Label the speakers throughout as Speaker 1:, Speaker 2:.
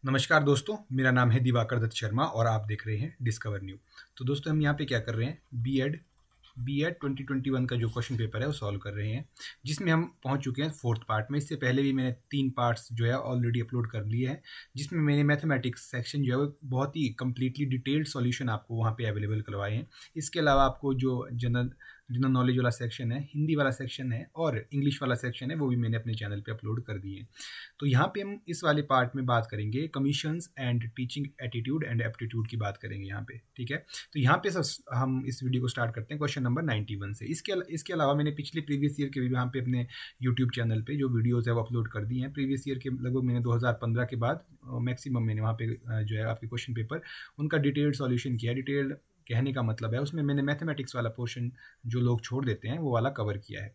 Speaker 1: नमस्कार दोस्तों, मेरा नाम है दिवाकर दत्त शर्मा और आप देख रहे हैं डिस्कवर न्यू। तो दोस्तों हम यहाँ पे क्या कर रहे हैं, बी एड 2021 का जो क्वेश्चन पेपर है वो सॉल्व कर रहे हैं, जिसमें हम पहुंच चुके हैं फोर्थ पार्ट में। इससे पहले भी मैंने 3 पार्ट्स जो है ऑलरेडी अपलोड कर लिए हैं, जिसमें मैंने मैथमेटिक्स सेक्शन जो है वो बहुत ही कम्प्लीटली डिटेल्ड सॉल्यूशन आपको वहाँ पे अवेलेबल करवाए हैं। इसके अलावा आपको जो जनरल जनरल नॉलेज वाला सेक्शन है, हिंदी वाला सेक्शन है और इंग्लिश वाला सेक्शन है, वो भी मैंने अपने चैनल पे अपलोड कर दिए हैं। तो यहाँ पे हम इस वाले पार्ट में बात करेंगे commissions and teaching attitude and aptitude की बात करेंगे यहाँ पे, ठीक है। तो यहाँ पे हम इस वीडियो को स्टार्ट करते हैं क्वेश्चन नंबर 91 से। इसके अलावा मैंने पिछले प्रीवियस ईयर के भी यहाँ पे अपने यूट्यूब चैनल पे जो वीडियोज़ है वो अपलोड कर दी हैं। प्रीवियस ईयर के लगभग मैंने 2015 के बाद मैक्सिमम मैंने वहाँ पे जो है आपके क्वेश्चन पेपर उनका डिटेल्ड सॉल्यूशन किया। डिटेल्ड कहने का मतलब है उसमें मैंने मैथमेटिक्स वाला पोर्शन जो लोग छोड़ देते हैं वो वाला कवर किया है।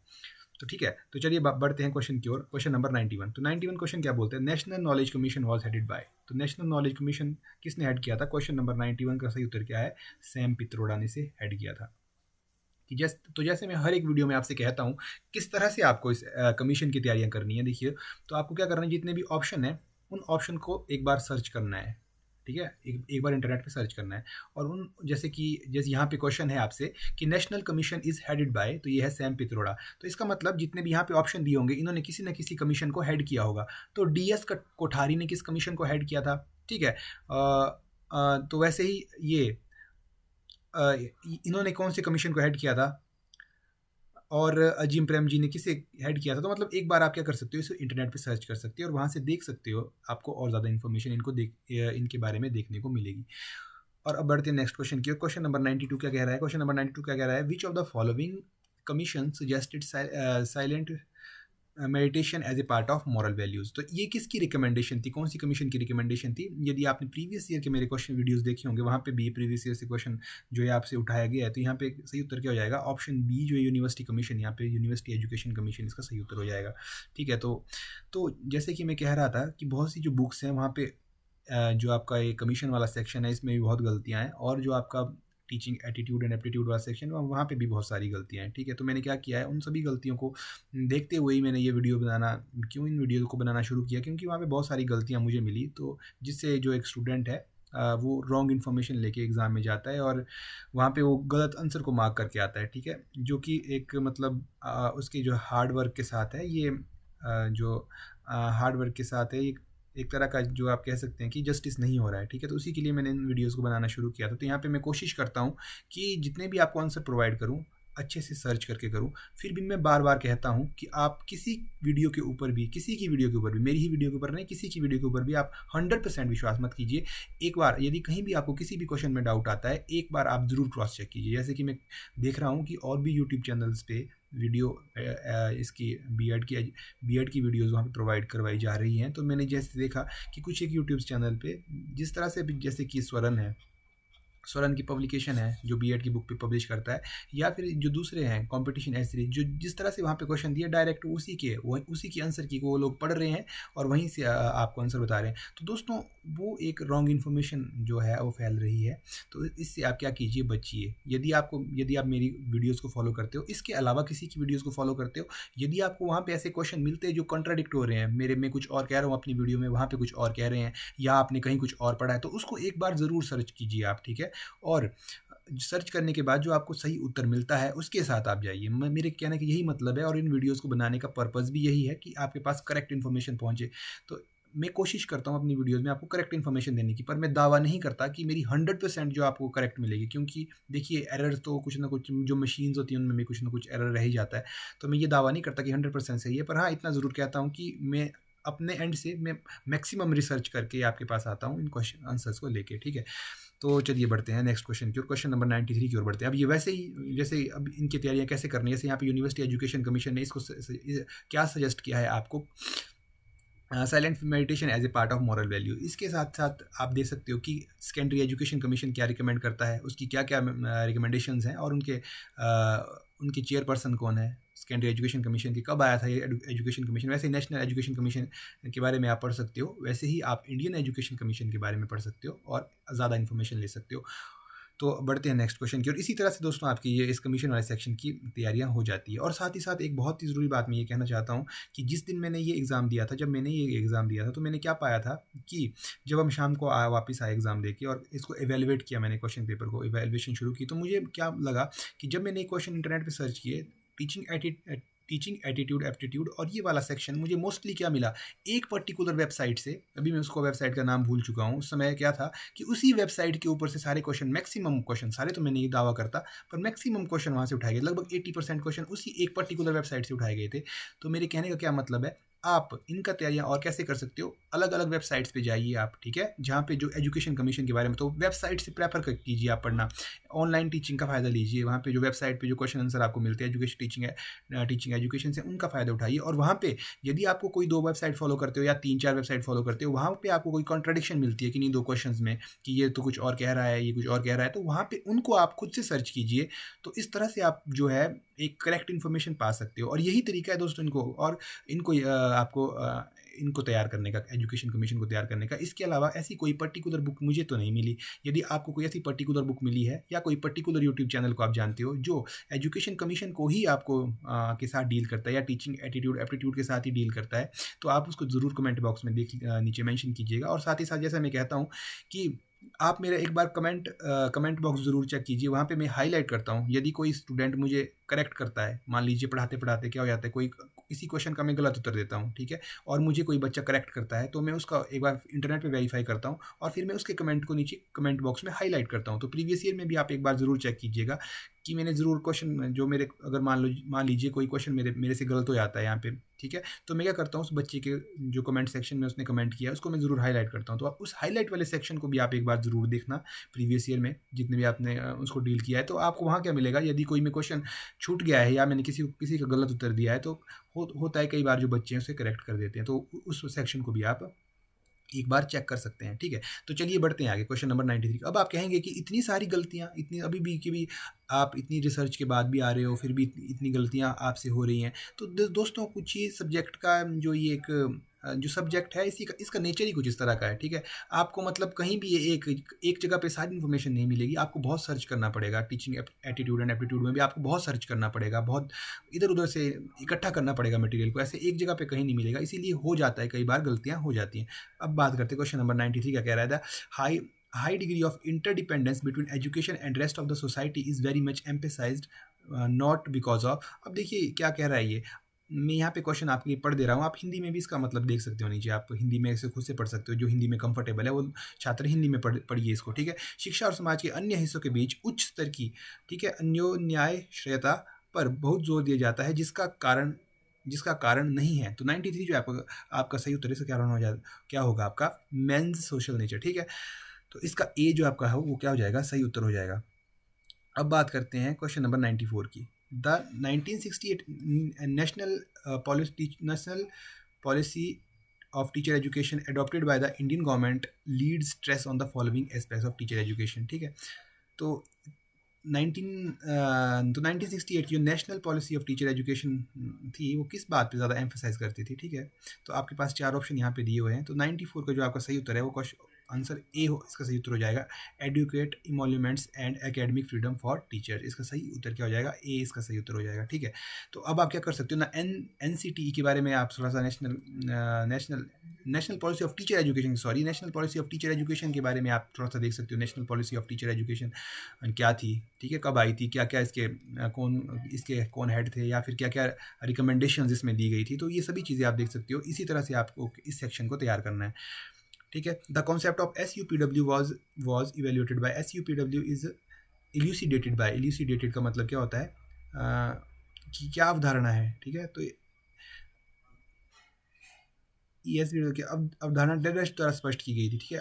Speaker 1: तो ठीक है, तो चलिए बढ़ते हैं क्वेश्चन की ओर। Question number 91। तो 91 क्वेश्चन क्या बोलते हैं, national knowledge commission was headed by. तो नेशनल नॉलेज कमीशन किसने हेड किया था? क्वेश्चन नंबर 91 का सही उत्तर क्या है? सैम पित्रोड़ा ने से हेड किया था। कि जैसे मैं हर एक वीडियो में आपसे कहता हूँ किस तरह से आपको इस कमीशन की तैयारियां करनी है। देखिए, तो आपको क्या करना है, जितने भी ऑप्शन है उन ऑप्शन को एक बार सर्च करना है, ठीक है। एक बार इंटरनेट पे सर्च करना है और उन जैसे यहाँ पे क्वेश्चन है आपसे कि national commission is headed by, तो ये है सैम पित्रोड़ा। तो इसका मतलब जितने भी यहाँ पे ऑप्शन दिए होंगे इन्होंने किसी न किसी कमीशन को हेड किया होगा। तो DS कोठारी ने किस कमीशन को हेड किया था, ठीक है। तो वैसे ही ये इन्होंने कौन से कमीशन को हेड किया था और अजीम प्रेम जी ने किसे हेड किया था। तो मतलब एक बार आप क्या कर सकते हो, इसे इंटरनेट पे सर्च कर सकते हो और वहाँ से देख सकते हो, आपको और ज़्यादा इन्फॉर्मेशन इनके बारे में देखने को मिलेगी। और अब बढ़ते हैं नेक्स्ट क्वेश्चन की। क्वेश्चन नंबर 92 क्या कह रहा है? क्वेश्चन नंबर 92 क्या कह रहा है, which of the following commission suggested silent meditation as a part of moral values. तो ये किसकी रिकमेंडेशन थी, कौन सी कमीशन की रिकमेंडेशन थी? यदि आपने प्रीवियस ईयर के मेरे क्वेश्चन वीडियोस देखे होंगे, वहाँ पे भी प्रीवियस ईयर से क्वेश्चन जो है आपसे उठाया गया है। तो यहाँ पे सही उत्तर क्या हो जाएगा? ऑप्शन बी जो है यूनिवर्सिटी कमीशन, यहाँ पे यूनिवर्सिटी एजुकेशन कमीशन इसका सही उत्तर हो जाएगा, ठीक है। तो जैसे कि मैं कह रहा था कि बहुत सी जो बुक्स हैं वहाँ पे जो आपका ये कमीशन वाला सेक्शन है इसमें भी बहुत गलतियाँ हैं, और जो आपका टीचिंग एटीट्यूड एंड एप्टीट्यूड वाला सेक्शन वहाँ पे भी बहुत सारी गलतियाँ हैं, ठीक है। तो मैंने क्या किया है, उन सभी गलतियों को देखते हुए ही मैंने ये वीडियो इन वीडियो को बनाना शुरू किया, क्योंकि वहाँ पे बहुत सारी गलतियाँ मुझे मिली। तो जिससे जो एक स्टूडेंट है वो रॉन्ग इन्फॉर्मेशन लेके एग्ज़ाम में जाता है और वहाँ पे वो गलत आंसर को मार्क करके आता है, ठीक है। जो कि एक मतलब उसके जो हार्ड वर्क के साथ है ये जो हार्ड वर्क के साथ है, एक तरह का जो आप कह सकते हैं कि जस्टिस नहीं हो रहा है, ठीक है। तो उसी के लिए मैंने इन वीडियोस को बनाना शुरू किया था। तो यहाँ पे मैं कोशिश करता हूँ कि जितने भी आपको आंसर प्रोवाइड करूँ अच्छे से सर्च करके करूँ। फिर भी मैं बार बार कहता हूँ कि आप किसी वीडियो के ऊपर भी, किसी की वीडियो के ऊपर भी, मेरी ही वीडियो के ऊपर नहीं, किसी की वीडियो के ऊपर भी आप 100% विश्वास मत कीजिए। एक बार यदि कहीं भी आपको किसी भी क्वेश्चन में डाउट आता है, एक बार आप ज़रूर क्रॉस चेक कीजिए। जैसे कि मैं देख रहा हूँ कि और भी यूट्यूब चैनल्स पे वीडियो इसकी बी एड की वीडियोज़ वहाँ पे प्रोवाइड करवाई जा रही हैं। तो मैंने जैसे देखा कि कुछ एक यूट्यूब चैनल पे जिस तरह से भी, जैसे कि स्वरन की पब्लिकेशन है जो बी.एड की बुक पे पब्लिश करता है, या फिर जो दूसरे हैं कंपटीशन ऐसे जो जिस तरह से वहाँ पे क्वेश्चन दिया डायरेक्ट उसी के आंसर की वो लोग पढ़ रहे हैं और वहीं से आपको आंसर बता रहे हैं। तो दोस्तों वो एक रॉन्ग इन्फॉर्मेशन जो है वो फैल रही है। तो इससे आप क्या कीजिए, बचिए। यदि आप मेरी वीडियोज़ को फॉलो करते हो, इसके अलावा किसी की वीडियोज़ को फॉलो करते हो, यदि आपको वहाँ पे ऐसे क्वेश्चन मिलते हैं जो कॉन्ट्राडिक्ट हो रहे हैं, मैं कुछ और कह रहा हूँ अपनी वीडियो में, वहाँ पे कुछ और कह रहे हैं, या आपने कहीं कुछ और पढ़ा है, तो उसको एक बार ज़रूर सर्च कीजिए आप, ठीक है। और सर्च करने के बाद जो आपको सही उत्तर मिलता है उसके साथ आप जाइए। मेरे कहने का यही मतलब है, और इन वीडियोज़ को बनाने का पर्पज़ भी यही है कि आपके पास करेक्ट इन्फॉर्मेशन पहुँचे। तो मैं कोशिश करता हूँ अपनी वीडियोज़ में आपको करेक्ट इन्फॉर्मेशन देने की, पर मैं दावा नहीं करता कि मेरी 100% जो आपको करेक्ट मिलेगी, क्योंकि देखिए एरर तो कुछ ना कुछ जो मशीन्स होती हैं उनमें भी कुछ ना कुछ एरर रह ही जाता है। तो मैं ये दावा नहीं करता कि 100% सही है, पर हाँ इतना ज़रूर कहता हूँ कि मैं अपने एंड से मैं मैक्सिमम रिसर्च करके आपके पास आता हूँ इन क्वेश्चन आंसर्स को लेके, ठीक है। तो चलिए बढ़ते हैं नेक्स्ट क्वेश्चन की ओर। क्वेश्चन नंबर 93 की ओर बढ़ते हैं। अब ये वैसे ही जैसे अब इनकी तैयारियां कैसे करनी है, जैसे यहाँ पे यूनिवर्सिटी एजुकेशन कमीशन ने इसको क्या सजेस्ट किया है आपको, silent meditation as a part of moral value. इसके साथ साथ आप देख सकते हो कि सेकेंडरी एजुकेशन कमीशन क्या रिकमेंड करता है, उसकी क्या क्या रिकमेंडेशंस हैं, और उनके चेयरपर्सन कौन है सेकेंडरी एजुकेशन कमीशन की, कब आया था ये एजुकेशन कमीशन। वैसे ही नेशनल एजुकेशन कमीशन के बारे में आप पढ़ सकते हो, वैसे ही आप इंडियन एजुकेशन कमीशन के बारे में पढ़ सकते हो और ज़्यादा इन्फॉर्मेशन ले सकते हो। तो बढ़ते हैं नेक्स्ट क्वेश्चन की और इसी तरह से दोस्तों आपकी ये इस कमीशन वाले सेक्शन की तैयारियां हो जाती है। और साथ ही साथ एक बहुत ही ज़रूरी बात मैं ये कहना चाहता हूँ कि जिस दिन मैंने ये एग्ज़ाम दिया था, जब मैंने ये एग्ज़ाम दिया था, तो मैंने क्या पाया था कि जब हम शाम को वापस आए एग्ज़ाम दे के और इसको एवेलुएट किया, मैंने क्वेश्चन पेपर को एवेलुएशन शुरू की, तो मुझे क्या लगा कि जब मैंने क्वेश्चन इंटरनेट पर सर्च किए, टीचिंग एटीट्यूड एप्टीट्यूड और ये वाला सेक्शन, मुझे मोस्टली क्या मिला, एक पर्टिकुलर वेबसाइट से, अभी मैं उसको वेबसाइट का नाम भूल चुका हूँ, उस समय क्या था कि उसी वेबसाइट के ऊपर से सारे क्वेश्चन, मैक्सिमम क्वेश्चन, सारे तो मैंने ये दावा करता, पर मैक्सिमम क्वेश्चन वहाँ से उठाए गए, लगभग 80% क्वेश्चन उसी एक पर्टिकुलर वेबसाइट से उठाए गए थे। तो मेरे कहने का क्या मतलब है, आप इनका तैयारियां और कैसे कर सकते हो, अलग अलग वेबसाइट्स पे जाइए आप, ठीक है, जहाँ पे जो एजुकेशन कमीशन के बारे में, तो वेबसाइट से प्रेफर कीजिए आप पढ़ना, ऑनलाइन टीचिंग का फ़ायदा लीजिए, वहाँ पे जो वेबसाइट पे जो क्वेश्चन आंसर आपको मिलते हैं एजुकेशन टीचिंग एजुकेशन से, उनका फ़ायदा उठाइए। और वहाँ पे यदि आपको कोई 2 वेबसाइट फॉलो करते हो या 3-4 वेबसाइट फॉलो करते हो, वहाँ पे आपको कोई कॉन्ट्रडिक्शन मिलती है कि नहीं 2 क्वेश्चंस में, कि ये तो कुछ और कह रहा है, ये कुछ और कह रहा है, तो वहाँ पे उनको आप खुद से सर्च कीजिए। तो इस तरह से आप जो है एक करेक्ट इन्फॉर्मेशन पा सकते हो, और यही तरीका है दोस्तों इनको, और इनको आपको इनको तैयार करने का, एजुकेशन कमीशन को तैयार करने का। इसके अलावा ऐसी कोई पर्टिकुलर बुक मुझे तो नहीं मिली। यदि आपको कोई ऐसी पर्टिकुलर बुक मिली है या कोई पर्टिकुलर यूट्यूब चैनल को आप जानते हो जो एजुकेशन कमीशन को ही आपको के साथ डील करता है या टीचिंग एटीट्यूड एप्टीट्यूड के साथ ही डील करता है, तो आप उसको ज़रूर कमेंट बॉक्स में नीचे मेंशन कीजिएगा। और साथ ही साथ जैसा मैं कहता हूँ कि आप मेरा एक बार कमेंट बॉक्स ज़रूर चेक कीजिए, वहाँ पे मैं हाईलाइट करता हूँ। यदि कोई स्टूडेंट मुझे करेक्ट करता है, मान लीजिए पढ़ाते पढ़ाते क्या हो जाता है, कोई किसी क्वेश्चन का मैं गलत उत्तर देता हूँ, ठीक है, और मुझे कोई बच्चा करेक्ट करता है, तो मैं उसका एक बार इंटरनेट पे वेरीफाई करता हूँ और फिर मैं उसके कमेंट को नीचे कमेंट बॉक्स में हाईलाइट करता हूँ। तो प्रीवियस ईयर में भी आप एक बार ज़रूर चेक कीजिएगा कि मैंने ज़रूर क्वेश्चन जो मेरे, अगर मान लीजिए कोई क्वेश्चन मेरे से गलत हो जाता है यहाँ पे, ठीक है, तो मैं क्या करता हूँ, उस बच्चे के जो कमेंट सेक्शन में उसने कमेंट किया उसको मैं ज़रूर हाईलाइट करता हूँ। तो आप उस हाईलाइट वाले सेक्शन को भी आप एक बार ज़रूर देखना, प्रीवियस ईयर में जितने भी आपने उसको डील किया है, तो आपको वहाँ क्या मिलेगा, यदि कोई में क्वेश्चन छूट गया है या मैंने किसी का गलत उत्तर दिया है, तो होता है कई बार जो बच्चे हैं उसे करेक्ट कर देते हैं, तो उस सेक्शन को भी आप एक बार चेक कर सकते हैं, ठीक है। तो चलिए बढ़ते हैं आगे, क्वेश्चन नंबर 93। अब आप कहेंगे कि इतनी सारी गलतियाँ, इतनी अभी भी कि भी आप इतनी रिसर्च के बाद भी आ रहे हो, फिर भी इतनी गलतियाँ आपसे हो रही हैं, तो दोस्तों कुछ ही सब्जेक्ट का जो ये एक जो सब्जेक्ट है, इसका नेचर ही कुछ इस तरह का है, ठीक है। आपको मतलब कहीं भी एक जगह पे सारी इन्फॉर्मेशन नहीं मिलेगी, आपको बहुत सर्च करना पड़ेगा। टीचिंग एटीट्यूड एंड एप्टीट्यूड में भी आपको बहुत सर्च करना पड़ेगा, बहुत इधर उधर से इकट्ठा करना पड़ेगा मटेरियल को, ऐसे एक जगह पे कहीं नहीं मिलेगा, इसीलिए हो जाता है, कई बार गलतियाँ हो जाती हैं। अब बात करते हैं क्वेश्चन नंबर 93 का, कह रहा था high degree of interdependence between education and rest of the society is very much emphasized, not because of। अब देखिए क्या कह रहा है ये, मैं यहाँ पे क्वेश्चन आपके लिए पढ़ दे रहा हूँ, आप हिंदी में भी इसका मतलब देख सकते हो नीचे, आप हिंदी में इसे खुद से पढ़ सकते हो, जो हिंदी में कंफर्टेबल है वो छात्र हिंदी में पढ़िए इसको, ठीक है। शिक्षा और समाज के अन्य हिस्सों के बीच उच्च स्तर की, ठीक है, अन्योन्याश्रयता पर बहुत जोर दिया जाता है, जिसका कारण नहीं है। तो 93 जो आपका सही उत्तर है, इसका क्या होगा आपका मेंस सोशल नेचर, ठीक है। तो इसका ए जो आपका है वो क्या हो जाएगा, सही उत्तर हो जाएगा। अब बात करते हैं क्वेश्चन नंबर 94 की। The 1968 national policy of teacher education adopted by the Indian government lead stress on the following aspects of teacher education, ठीक है। तो 1968 की जो national policy of teacher education थी, वो किस बात पे ज़्यादा एम्फेसाइज करती थी, ठीक है। तो आपके पास 4 ऑप्शन यहाँ पे दिए हुए हैं। तो 94 का जो आपका सही उत्तर है वो आंसर ए हो, इसका सही उत्तर हो जाएगा educate emoluments and academic freedom for teacher. इसका सही उत्तर क्या हो जाएगा, ए इसका सही उत्तर हो जाएगा, ठीक है। तो अब आप क्या कर सकते हो ना, NCTE के बारे में आप थोड़ा सा national policy of teacher education, national policy of teacher education के बारे में आप थोड़ा सा देख सकते हो। National policy of teacher education क्या थी, ठीक है, कब आई थी, क्या क्या इसके कौन हेड थे, या फिर क्या क्या रिकमेंडेशंस इसमें दी गई थी, तो ये सभी चीज़ें आप देख सकते हो। इसी तरह से आपको इस सेक्शन को तैयार करना है, ठीक है। The concept of SUPW was evaluated by SUPW is elucidated by, elucidated का मतलब क्या होता है कि क्या अवधारणा है, ठीक है। तो ESPW की अवधारणा डेडेश द्वारा स्पष्ट की गई थी, ठीक है।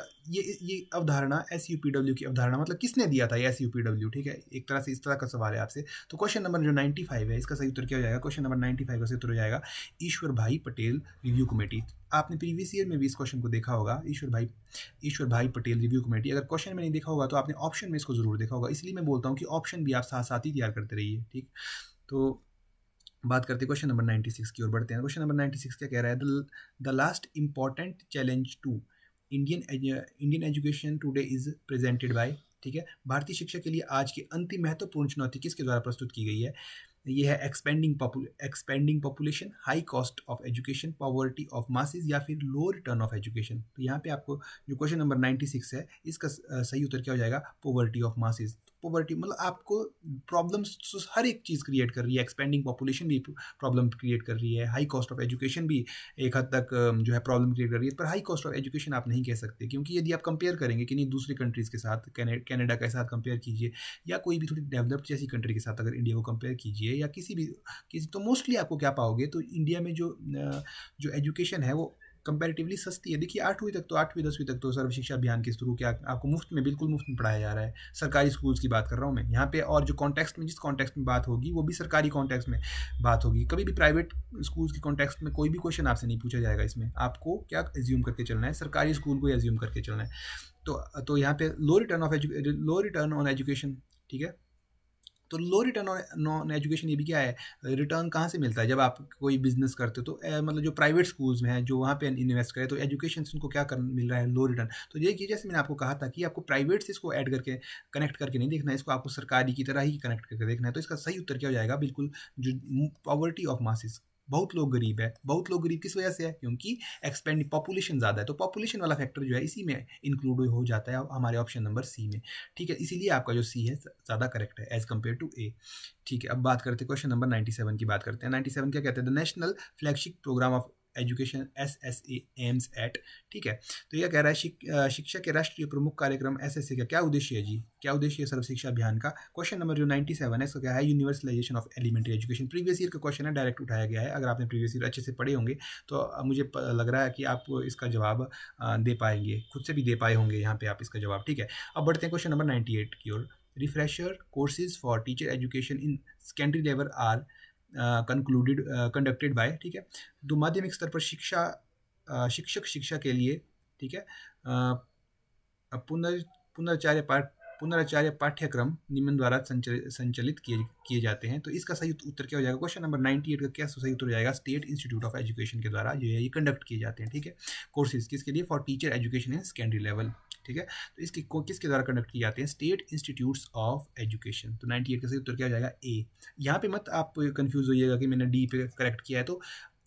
Speaker 1: ये अवधारणा SUPW की अवधारणा मतलब किसने दिया था ये SUPW, ठीक है। एक तरह से इस तरह का सवाल है आपसे। तो क्वेश्चन नंबर जो 95 है, इसका सही उत्तर क्या हो जाएगा, क्वेश्चन नंबर 95 का सही उत्तर हो जाएगा ईश्वर भाई पटेल रिव्यू कमेटी। आपने प्रीवियस ईयर में भी इस क्वेश्चन को देखा होगा, ईश्वर भाई पटेल रिव्यू कमेटी। अगर क्वेश्चन में नहीं देखा होगा तो आपने ऑप्शन में इसको जरूर देखा होगा, इसलिए मैं बोलता हूँ कि ऑप्शन भी आप साथ साथ ही तैयार करते रहिए, ठीक। तो बात करते हैं क्वेश्चन नंबर 96 की ओर बढ़ते हैं। क्वेश्चन नंबर 96 क्या कह रहा है, the last important challenge to Indian education today is presented by ठीक है। भारतीय शिक्षा के लिए आज की अंतिम महत्वपूर्ण चुनौती किसके द्वारा प्रस्तुत की गई है? ये है expanding population, high cost of education, poverty of masses या फिर लो रिटर्न ऑफ एजुकेशन। तो यहाँ पे आपको जो क्वेश्चन नंबर 96 है इसका सही उत्तर क्या हो जाएगा? Poverty of masses. पॉवर्टी मतलब आपको प्रॉब्लम्स हर एक चीज़ क्रिएट कर रही है, एक्सपेंडिंग पॉपुलेशन भी प्रॉब्लम क्रिएट कर रही है, हाई कॉस्ट ऑफ एजुकेशन भी एक हद तक जो है प्रॉब्लम क्रिएट कर रही है। पर हाई कॉस्ट ऑफ एजुकेशन आप नहीं कह सकते, क्योंकि यदि आप कंपेयर करेंगे कि नहीं दूसरी कंट्रीज़ के साथ, कनाडा के साथ कंपेयर कीजिए या कोई भी थोड़ी डेवलप्ड जैसी कंट्री के साथ अगर इंडिया को कंपेयर कीजिए या किसी तो मोस्टली आपको क्या पाओगे, तो इंडिया में जो एजुकेशन है वो कंपैरेटिवली सस्ती है। देखिए 8वीं 10वीं तक तो सर्व शिक्षा अभियान के थ्रू क्या आपको मुफ्त में, बिल्कुल मुफ्त में पढ़ाया जा रहा है। सरकारी स्कूल्स की बात कर रहा हूँ मैं यहाँ पे, और जो कॉन्टेक्स्ट में जिस कॉन्टेक्स्ट में बात होगी वो भी सरकारी कॉन्टेक्स्ट में बात होगी। कभी भी प्राइवेट स्कूल्स की कॉन्टेक्स्ट में कोई भी क्वेश्चन आपसे नहीं पूछा जाएगा। इसमें आपको क्या एज्यूम करके चलना है? सरकारी स्कूल को एज्यूम करके चलना है। तो यहाँ पे लो रिटर्न ऑन एजुकेशन, ठीक है। तो लो रिटर्न ऑन एजुकेशन ये भी क्या है? रिटर्न कहाँ से मिलता है? जब आप कोई बिजनेस करते हो तो मतलब जो प्राइवेट स्कूल्स में है जो वहाँ पे इन्वेस्ट करे तो एजुकेशन से उनको क्या मिल रहा है? लो रिटर्न। तो देखिए जैसे मैंने आपको कहा था कि आपको प्राइवेट से इसको ऐड करके कनेक्ट करके नहीं देखना है, इसको आपको सरकारी की तरह ही कनेक्ट करके देखना है। तो इसका सही उत्तर क्या हो जाएगा? बिल्कुल जो पॉवर्टी ऑफ मासेस, बहुत लोग गरीब है। बहुत लोग गरीब किस वजह से है? क्योंकि एक्सपेंड पॉपुलेशन ज़्यादा है। तो पॉपुलेशन वाला फैक्टर जो है इसी में इंक्लूड हो जाता है हमारे ऑप्शन नंबर सी में, ठीक है। इसीलिए आपका जो सी है ज़्यादा करेक्ट है एज कम्पेयर टू ए, ठीक है। अब बात करते हैं क्वेश्चन नंबर 97 की बात करते हैं। 97 क्या कहते हैं? The national flagship programme of education SSA aims at, ठीक है। तो यह कह रहा है शिक्षा के राष्ट्रीय प्रमुख कार्यक्रम SSA का क्या उद्देश्य है जी? क्या उद्देश्य है सर्व शिक्षा अभियान का? क्वेश्चन नंबर जो 97 है इसका क्या है? Universalisation of elementary education. Previous year का क्वेश्चन है, डायरेक्ट उठाया गया है। अगर आपने प्रीवियस ईयर अच्छे से पढ़े होंगे तो मुझे लग रहा है कि आप इसका जवाब दे पाएंगे, खुद से भी दे पाए होंगे यहाँ पे आप इसका जवाब, ठीक है। अब बढ़ते हैं क्वेश्चन नंबर 98 की ओर। Refresher courses for teacher education in secondary level are conducted by, ठीक है। तो माध्यमिक स्तर पर शिक्षा के लिए, ठीक है, पुनराचार्य पाठ्यक्रम निम्न द्वारा संचालित किए जाते हैं। तो इसका सही उत्तर क्या हो जाएगा? क्वेश्चन नंबर 98 का क्या सही उत्तर हो जाएगा? स्टेट इंस्टीट्यूट ऑफ एजुकेशन के द्वारा ये कंडक्ट किए जाते हैं, ठीक है। कोर्सेज किसके लिए? For teacher education in secondary level, ठीक है। तो इसके किसके द्वारा कंडक्ट किए जाते हैं? State institutes of education. तो 98 का सही उत्तर क्या हो जाएगा? ए। यहाँ पे मत आप कंफ्यूज होइएगा कि मैंने डी पे करेक्ट किया है। तो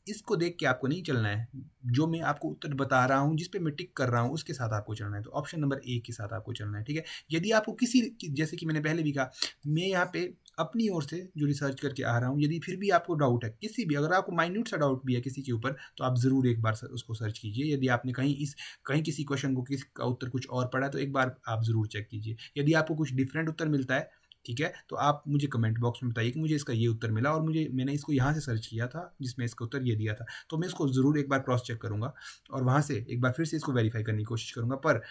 Speaker 1: इसको देख के आपको नहीं चलना है, जो मैं आपको उत्तर बता रहा हूँ जिस पे मैं टिक कर रहा हूँ उसके साथ आपको चलना है। तो ऑप्शन नंबर ए के साथ आपको चलना है, ठीक है। यदि आपको जैसे कि मैंने पहले भी कहा, मैं यहाँ पे अपनी ओर से जो रिसर्च करके आ रहा हूँ, यदि फिर भी आपको डाउट है किसी भी, अगर आपको माइन्यूट सा डाउट भी है किसी के ऊपर, तो आप ज़रूर एक बार उसको सर्च कीजिए। यदि आपने कहीं किसी क्वेश्चन को का उत्तर कुछ और पढ़ा तो एक बार आप ज़रूर चेक कीजिए। यदि आपको कुछ डिफरेंट उत्तर मिलता है, ठीक है, तो आप मुझे कमेंट बॉक्स में बताइए कि मुझे इसका ये उत्तर मिला और मैंने इसको यहाँ से सर्च किया था जिसमें इसका उत्तर ये दिया था। तो मैं इसको ज़रूर एक बार क्रॉस चेक करूँगा और वहाँ से एक बार फिर से इसको वेरीफाई करने की कोशिश करूँगा। पर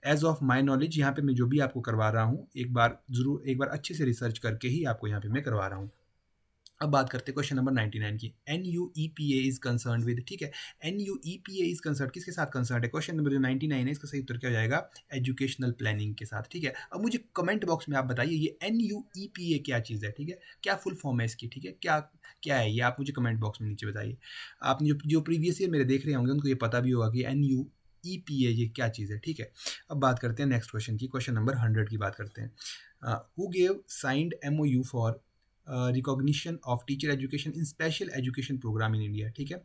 Speaker 1: एज ऑफ माई नॉलेज यहाँ पे मैं जो भी आपको करवा रहा हूँ एक बार अच्छे से रिसर्च करके ही आपको यहाँ पे मैं करवा रहा हूँ। अब बात करते हैं क्वेश्चन नंबर 99 की। NUEPA इज कंसर्न विद, ठीक है। NUEPA इज कंसर्न किसके साथ कंसर्न है? क्वेश्चन नंबर जो 99 है इसका सही उत्तर क्या हो जाएगा? एजुकेशनल प्लानिंग के साथ, ठीक है। अब मुझे कमेंट बॉक्स में आप बताइए ये NUEPA क्या चीज़ है, ठीक है, क्या फुल फॉर्म है इसकी, ठीक है, क्या है ये, आप मुझे कमेंट बॉक्स में नीचे बताइए। आप जो प्रीवियस ईयर मेरे देख रहे होंगे उनको ये पता भी होगा कि NUEPA ये क्या चीज़ है, ठीक है। अब बात करते हैं नेक्स्ट क्वेश्चन की, क्वेश्चन नंबर 100 की बात करते हैं। Who gave signed MOU for recognition of teacher education in special education programme in India, ठीक है,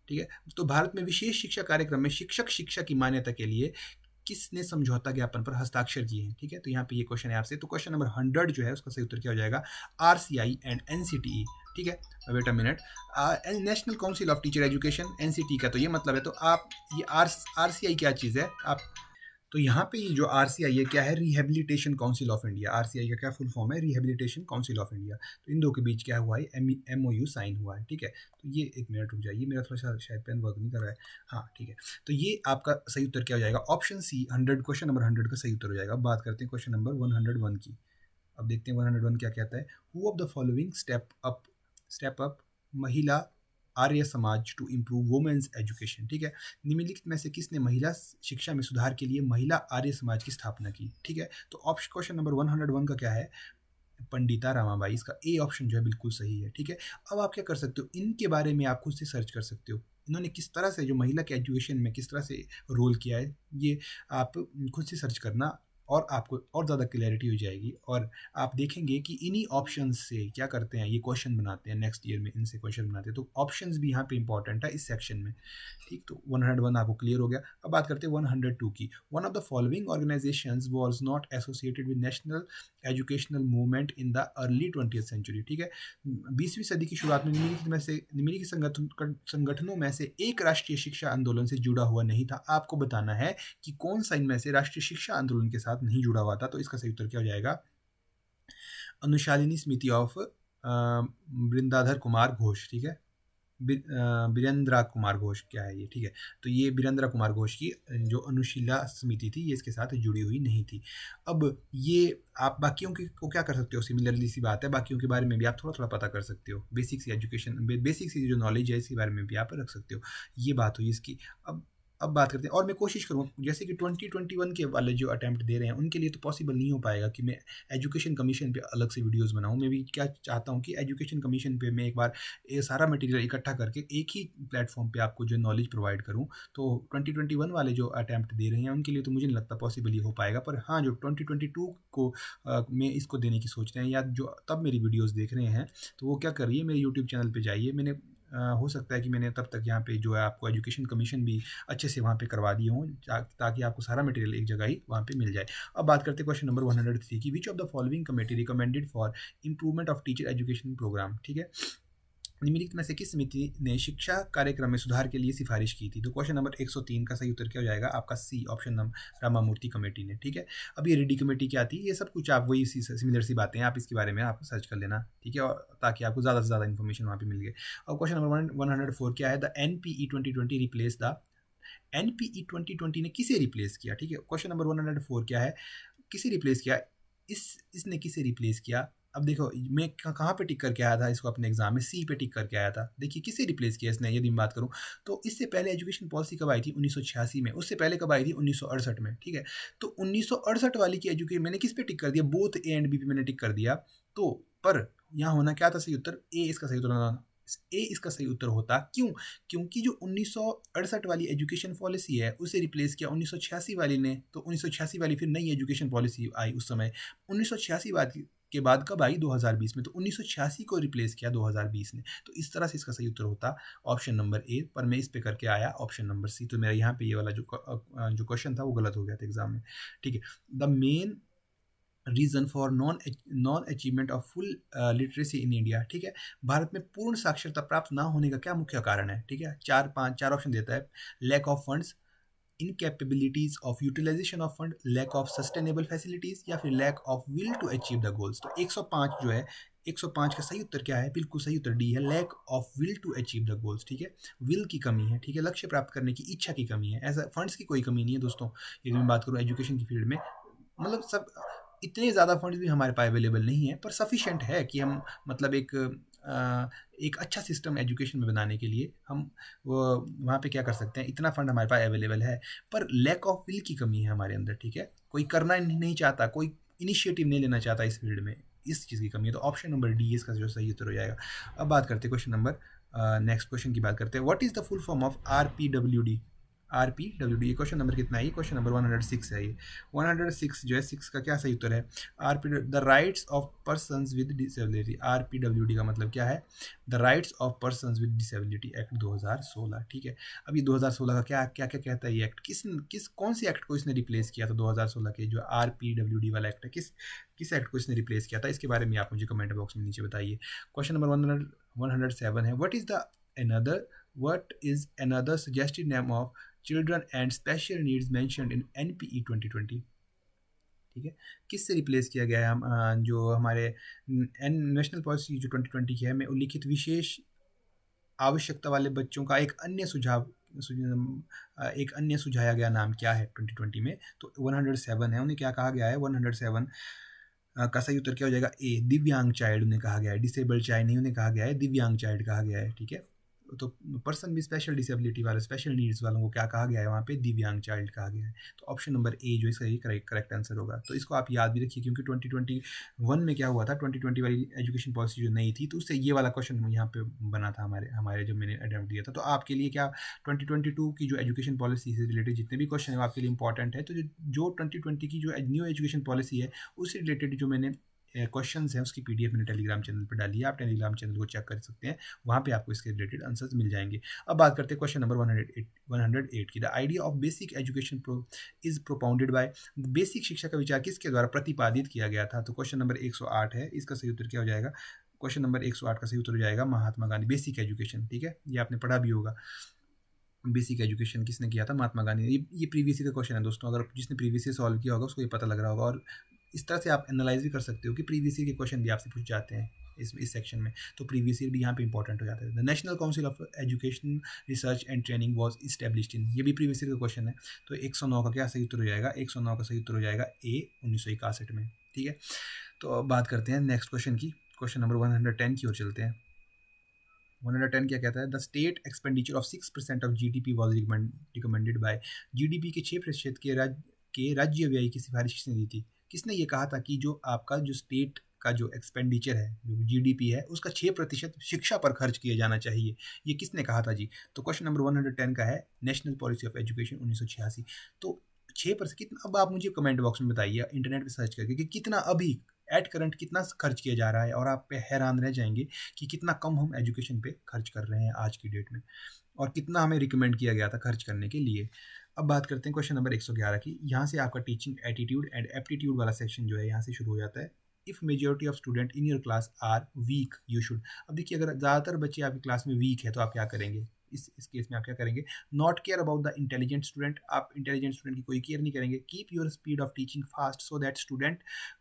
Speaker 1: ठीक है। तो भारत में विशेष शिक्षा कार्यक्रम में शिक्षा की मान्यता के लिए किसने समझौता ज्ञापन पर हस्ताक्षर किए हैं, ठीक है। तो यहाँ पे ये क्वेश्चन है आपसे। तो क्वेश्चन नंबर 100 जो है उसका सही उत्तर क्या हो जाएगा? RCI एंड NCTE, ठीक है। Wait a minute, national council of teacher education, NCTE का तो ये मतलब है। तो आप ये RCI क्या चीज़ है? आप तो यहाँ पे ये जो RCI है क्या है? Rehabilitation council of India. RCI का क्या फुल फॉर्म है? Rehabilitation council of India. तो इन दो के बीच क्या हुआ है? MOU साइन हुआ है, ठीक है। तो ये एक मिनट रुक जाइए, मेरा थोड़ा सा शायद पेन वर्क नहीं कर रहा है। हाँ ठीक है, तो ये आपका सही उत्तर क्या हो जाएगा? ऑप्शन सी 100, क्वेश्चन नंबर 100 का सही उत्तर हो जाएगा। अब बात करते हैं क्वेश्चन नंबर 101 की। अब देखते हैं 101 क्या कहता है। Who of the following step up महिला Arya Samaj to improve women's education, ठीक है। निम्नलिखित में से किसने महिला शिक्षा में सुधार के लिए महिला आर्य समाज की स्थापना की, ठीक है। तो ऑप्शन क्वेश्चन नंबर 101 का क्या है? पंडिता रामाबाई। इसका ए ऑप्शन जो है बिल्कुल सही है, ठीक है। अब आप क्या कर सकते हो, इनके बारे में आप खुद से सर्च कर सकते हो, इन्होंने किस तरह से जो महिला के एजुकेशन में किस तरह से रोल किया है, ये आप खुद से सर्च करना और आपको और ज़्यादा क्लैरिटी हो जाएगी और आप देखेंगे कि इन्हीं ऑप्शंस से क्या करते हैं, ये क्वेश्चन बनाते हैं नेक्स्ट ईयर में, इनसे क्वेश्चन बनाते हैं। तो ऑप्शंस भी यहाँ पे इंपॉर्टेंट है इस सेक्शन में। ठीक, तो 101 आपको क्लियर हो गया। अब बात करते हैं 102 की। One of the following organisations was not associated with national educational movement in the early 20th century. ठीक है, 20वीं सदी की शुरुआत में निम्नलिखित संगठनों में से एक राष्ट्रीय शिक्षा आंदोलन से जुड़ा हुआ नहीं था। आपको बताना है कि कौन सा इनमें से राष्ट्रीय शिक्षा आंदोलन के साथ नहीं जुड़ा हुआ था। तो इसका सही उत्तर क्या हो जाएगा? अनुशालिनी समिति ऑफ वृंदाधर कुमार घोष। ठीक है, बीरेंद्रा कुमार घोष क्या है ये? ठीक है, तो ये बीरेंद्रा कुमार घोष की जो अनुशीला समिति थी ये इसके साथ जुड़ी हुई नहीं थी। अब ये आप बाकियों को क्या कर सकते हो, सिमिलरली सी बात है, बाकियों के बारे में भी आप थोड़ा थोड़ा पता कर सकते हो। बेसिक सी एजुकेशन, बेसिक सी जो नॉलेज है इसके बारे में भी आप रख सकते हो। ये बात हुई इसकी। अब बात करते हैं, और मैं कोशिश करूँ जैसे कि 2021 के वाले जो अटैम्प्ट दे रहे हैं उनके लिए तो पॉसिबल नहीं हो पाएगा कि मैं एजुकेशन कमीशन पे अलग से वीडियोस बनाऊँ। मैं भी क्या चाहता हूँ कि एजुकेशन कमीशन पे मैं एक बार ये सारा मटेरियल इकट्ठा करके एक ही प्लेटफॉर्म पे आपको जो नॉलेज प्रोवाइड करूँ। तो 2021 वाले जो अटैम्प्ट दे रहे हैं उनके लिए तो मुझे नहीं लगता पॉसिबल ही हो पाएगा, पर हाँ जो 2022 को में इसको देने की सोच रहे हैं या जो तब मेरी वीडियोज़ देख रहे हैं तो वो क्या करिए, मेरे यूट्यूब चैनल पर जाइए। मैंने हो सकता है कि मैंने तब तक यहाँ पे जो है आपको एजुकेशन कमीशन भी अच्छे से वहाँ पे करवा दिए हों ताकि आपको सारा मटेरियल एक जगह ही वहाँ पे मिल जाए। अब बात करते हैं क्वेश्चन नंबर 103 की। Which of the following committee recommended for improvement of teacher education programme. ठीक है, निम्नलिखित में से किस समिति ने शिक्षा कार्यक्रम में सुधार के लिए सिफारिश की थी? तो क्वेश्चन नंबर 103 का सही उत्तर क्या हो जाएगा? आपका C option number Ramamurti committee ने। ठीक है, अब ये रेड्डी कमेटी क्या थी, ये सब कुछ आप वही सिमिलर सी बातें हैं, आप इसके बारे में आप सर्च कर लेना। ठीक है, और ताकि आपको ज़्यादा से ज़्यादा इन्फॉर्मेशन वहाँ पे मिल गए। और क्वेश्चन नंबर 104 क्या है? The NPE 2020 replace the NPE 2020 ने किसे रिप्लेस किया? ठीक है, क्वेश्चन नंबर 104 क्या है? किसे रिप्लेस किया? इसने किसे रिप्लेस किया? अब देखो मैं कहाँ पे टिक करके आया था इसको अपने एग्जाम में, सी पे टिक करके आया था। देखिए किसे रिप्लेस किया इसने, यदि मैं बात करूँ तो इससे पहले एजुकेशन पॉलिसी कब आई थी? 1986 में। उससे पहले कब आई थी? 1968 में। ठीक है, तो 1968 वाली की एजुकेशन मैंने किस पे टिक कर दिया? बोथ ए एंड बी पे मैंने टिक कर दिया। तो पर यहाँ होना क्या था सही उत्तर? ए इसका सही उत्तर, ए इसका सही उत्तर होता। क्यों? क्योंकि जो 1968 वाली एजुकेशन पॉलिसी है उसे रिप्लेस किया 1986 वाली ने। तो 1986 वाली फिर नई एजुकेशन पॉलिसी आई उस समय। 1986 के बाद कब आई? 2020 में। तो 1986 को रिप्लेस किया 2020 ने। तो इस तरह से इसका सही उत्तर होता ऑप्शन नंबर ए, पर मैं इस पे करके आया ऑप्शन नंबर सी। तो मेरा यहाँ पे ये वाला जो क्वेश्चन था वो गलत हो गया था एग्जाम में। ठीक है, the main reason for non achievement of full literacy in India. ठीक है, भारत में पूर्ण साक्षरता प्राप्त ना होने का क्या मुख्य कारण है? ठीक है, चार ऑप्शन देता है। Lack of funds, incapabilities of utilization of fund, lack of sustainable facilities, या फिर lack of will to achieve the goals. तो 105 जो है, 105 का सही उत्तर क्या है? बिल्कुल सही उत्तर डी है, lack of will to achieve the goals. ठीक है, विल की कमी है। ठीक है, लक्ष्य प्राप्त करने की इच्छा की कमी है। ऐसा फंड्स की कोई कमी नहीं है दोस्तों। यदि मैं बात करूँ एजुकेशन की फील्ड में, मतलब सब इतने ज़्यादा फंड्स भी हमारे पास अवेलेबल नहीं है, पर सफिशेंट है कि हम मतलब एक अच्छा सिस्टम एजुकेशन में बनाने के लिए हम वहाँ पे क्या कर सकते हैं, इतना फंड हमारे पास अवेलेबल है, पर लैक ऑफ विल की कमी है हमारे अंदर। ठीक है, कोई करना नहीं चाहता, कोई इनिशिएटिव नहीं लेना चाहता इस फील्ड में, इस चीज़ की कमी है। तो ऑप्शन नंबर डी इसका जो सही उत्तर हो जाएगा। अब बात करते हैं क्वेश्चन नंबर नेक्स्ट क्वेश्चन की बात करते हैं। What is the full form of RPWD? RPWD question number कितना है? क्वेश्चन नंबर 106 है। ये 106 जो है 6 का क्या सही उत्तर है? The rights of persons with disability. RPWD का मतलब क्या है? The rights of persons with disability act 2016। ठीक है, अब ये 2016 का क्या क्या क्या कहता है ये एक्ट? कौन सी एक्ट को इसने रिप्लेस किया था? 2016 के जो RPWD वाला एक्ट है, किस एक्ट को इसने रिप्लेस किया था? इसके बारे में आप मुझे कमेंट बॉक्स में नीचे बताइए। क्वेश्चन नंबर 107 है। What is another suggested name of children and special needs mentioned in NPE 2020? ठीक है, किससे रिप्लेस किया गया है? हम जो हमारे नेशनल पॉलिसी जो 2020 की है में उल्लिखित विशेष आवश्यकता वाले बच्चों का एक अन्य सुझाया गया नाम क्या है 2020 में? तो 107 है, उन्हें क्या कहा गया है? 107 का सही उत्तर क्या हो जाएगा? ए, दिव्यांग चाइल्ड उन्हें कहा गया है। डिसेबल्ड चाइल्ड नहीं उन्हें कहा गया है, दिव्यांग चाइल्ड कहा गया है। ठीक है, तो पर्सन भी स्पेशल डिसेबिलिटी वाले, स्पेशल नीड्स वालों को क्या कहा गया है वहाँ पे, दिव्यांग चाइल्ड कहा गया है। तो ऑप्शन नंबर ए जो इसका ये करेक्ट आंसर होगा। तो इसको आप याद भी रखिए, क्योंकि 2021 में क्या हुआ था, 2020 वाली एजुकेशन पॉलिसी जो नई थी, तो उससे ये वाला क्वेश्चन यहाँ पे बना था हमारे जब मैंने अटेम्प्ट दिया था। तो आपके लिए क्या 2022 की जो एजुकेशन पॉलिसी से रिलेटेड जितने भी क्वेश्चन है आपके लिए इंपॉर्टेंट है। तो जो 2020 की जो न्यू एजुकेशन पॉलिसी है उससे रिलेटेड जो मैंने क्वेश्चंस हैं उसकी पीडीएफ मैंने टेलीग्राम चैनल पर डाली है, आप टेलीग्राम चैनल को चेक कर सकते हैं, वहाँ पे आपको इसके रिलेटेड आंसर्स मिल जाएंगे। अब बात करते हैं क्वेश्चन नंबर 108 की। The idea of basic education is propounded bye, basic शिक्षा का विचार किसके द्वारा प्रतिपादित किया गया था? तो क्वेश्चन नंबर 108 है, इसका सही उत्तर क्या हो जाएगा? क्वेश्चन नंबर 108 का सही उत्तर हो जाएगा महात्मा गांधी। बेसिक एजुकेशन, ठीक है, ये आपने पढ़ा भी होगा। बेसिक एजुकेशन किसने किया था? महात्मा गांधी। ये प्रीवियस ईयर का क्वेश्चन है दोस्तों, अगर जिसने प्रीवियस ईयर सॉल्व किया होगा उसको ये पता लग रहा होगा। और इस तरह से आप एनालाइज भी कर सकते हो कि प्रीवियस ईयर के क्वेश्चन भी आपसे पूछ जाते हैं इस सेक्शन में, तो प्रीवियस ईयर भी यहाँ पे इंपॉर्टेंट हो जाता है। The national council of education research and training was established in, ये भी प्रीवियस ईयर का क्वेश्चन है। तो 109 का क्या सही उत्तर हो जाएगा? 109 का सही उत्तर हो जाएगा ए, 1961 में, ठीक है। तो अब बात करते हैं नेक्स्ट क्वेश्चन की, क्वेश्चन नंबर 110 की ओर चलते हैं। 110 क्या कहता है? The state expenditure of 6% of GDP was recommended by, GDP के 6% के राज्य व्यय की सिफारिश किसने दी थी? किसने ये कहा था कि जो आपका जो स्टेट का जो एक्सपेंडिचर है, जो जीडीपी है, उसका 6% शिक्षा पर खर्च किया जाना चाहिए, ये किसने कहा था जी? तो क्वेश्चन नंबर 110 का है नेशनल पॉलिसी ऑफ एजुकेशन 1986। तो 6% कितना, अब आप मुझे कमेंट बॉक्स में बताइए इंटरनेट पे सर्च करके कि कितना अभी एट करंट कितना खर्च किया जा रहा है, और आप पे हैरान रह जाएंगे कि कितना कम हम एजुकेशन पे खर्च कर रहे हैं आज की डेट में, और कितना हमें रिकमेंड किया गया था खर्च करने के लिए। अब बात करते हैं क्वेश्चन नंबर 111 की। यहाँ से आपका टीचिंग एटीट्यूड एंड एप्टीट्यूड वाला सेक्शन जो है यहाँ से शुरू हो जाता है। If majority of student in your class are weak you should, अब देखिए अगर ज़्यादातर बच्चे आपकी क्लास में वीक है तो आप क्या करेंगे? इस केस में आप क्या करेंगे? Not care about the intelligent student, आप इंटेलिजेंट स्टूडेंट की कोई केयर नहीं करेंगे। Keep your speed of teaching fast so that student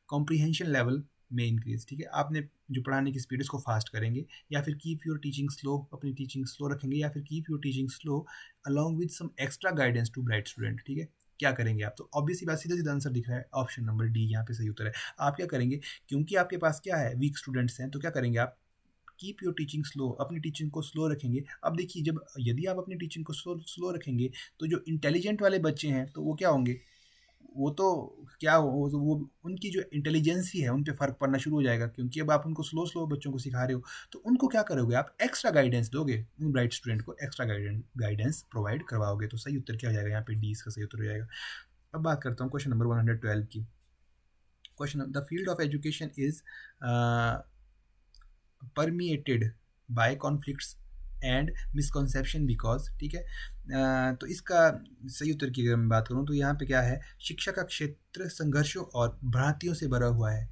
Speaker 1: comprehension level में इंक्रीज, ठीक है, आपने जो पढ़ाने की स्पीड उसको फास्ट करेंगे, या फिर कीप योर टीचिंग स्लो, अपनी टीचिंग स्लो रखेंगे, या फिर keep your teaching slow along with some extra guidance to bright student, ठीक है। क्या करेंगे आप? तो ऑब्वियसली बात, सीधा सीधा आंसर दिख रहा है, ऑप्शन नंबर डी यहाँ पे सही उत्तर है। आप क्या करेंगे? क्योंकि आपके पास क्या है, वीक स्टूडेंट्स हैं, तो क्या करेंगे आप? कीप योर टीचिंग स्लो, अपनी टीचिंग को स्लो रखेंगे। अब देखिए, जब यदि आप अपनी टीचिंग को स्लो रखेंगे तो जो इंटेलिजेंट वाले बच्चे हैं तो वो क्या होंगे? वो तो क्या वो उनकी जो इंटेलिजेंसी है उन पे फ़र्क पड़ना शुरू हो जाएगा, क्योंकि अब आप उनको स्लो बच्चों को सिखा रहे हो, तो उनको क्या करोगे आप? एक्स्ट्रा गाइडेंस दोगे, उन ब्राइट स्टूडेंट को एक्स्ट्रा गाइडेंस प्रोवाइड करवाओगे। तो सही उत्तर क्या हो जाएगा यहाँ पे? डी इसका सही उत्तर हो जाएगा। अब बात करता हूँ क्वेश्चन नंबर 112 की। Question, the field of education is permeated by conflicts and misconception because, ठीक है। तो इसका सही उत्तर की अगर मैं बात करूँ तो यहाँ पे क्या है? शिक्षा का क्षेत्र संघर्षों और भ्रांतियों से भरा हुआ है,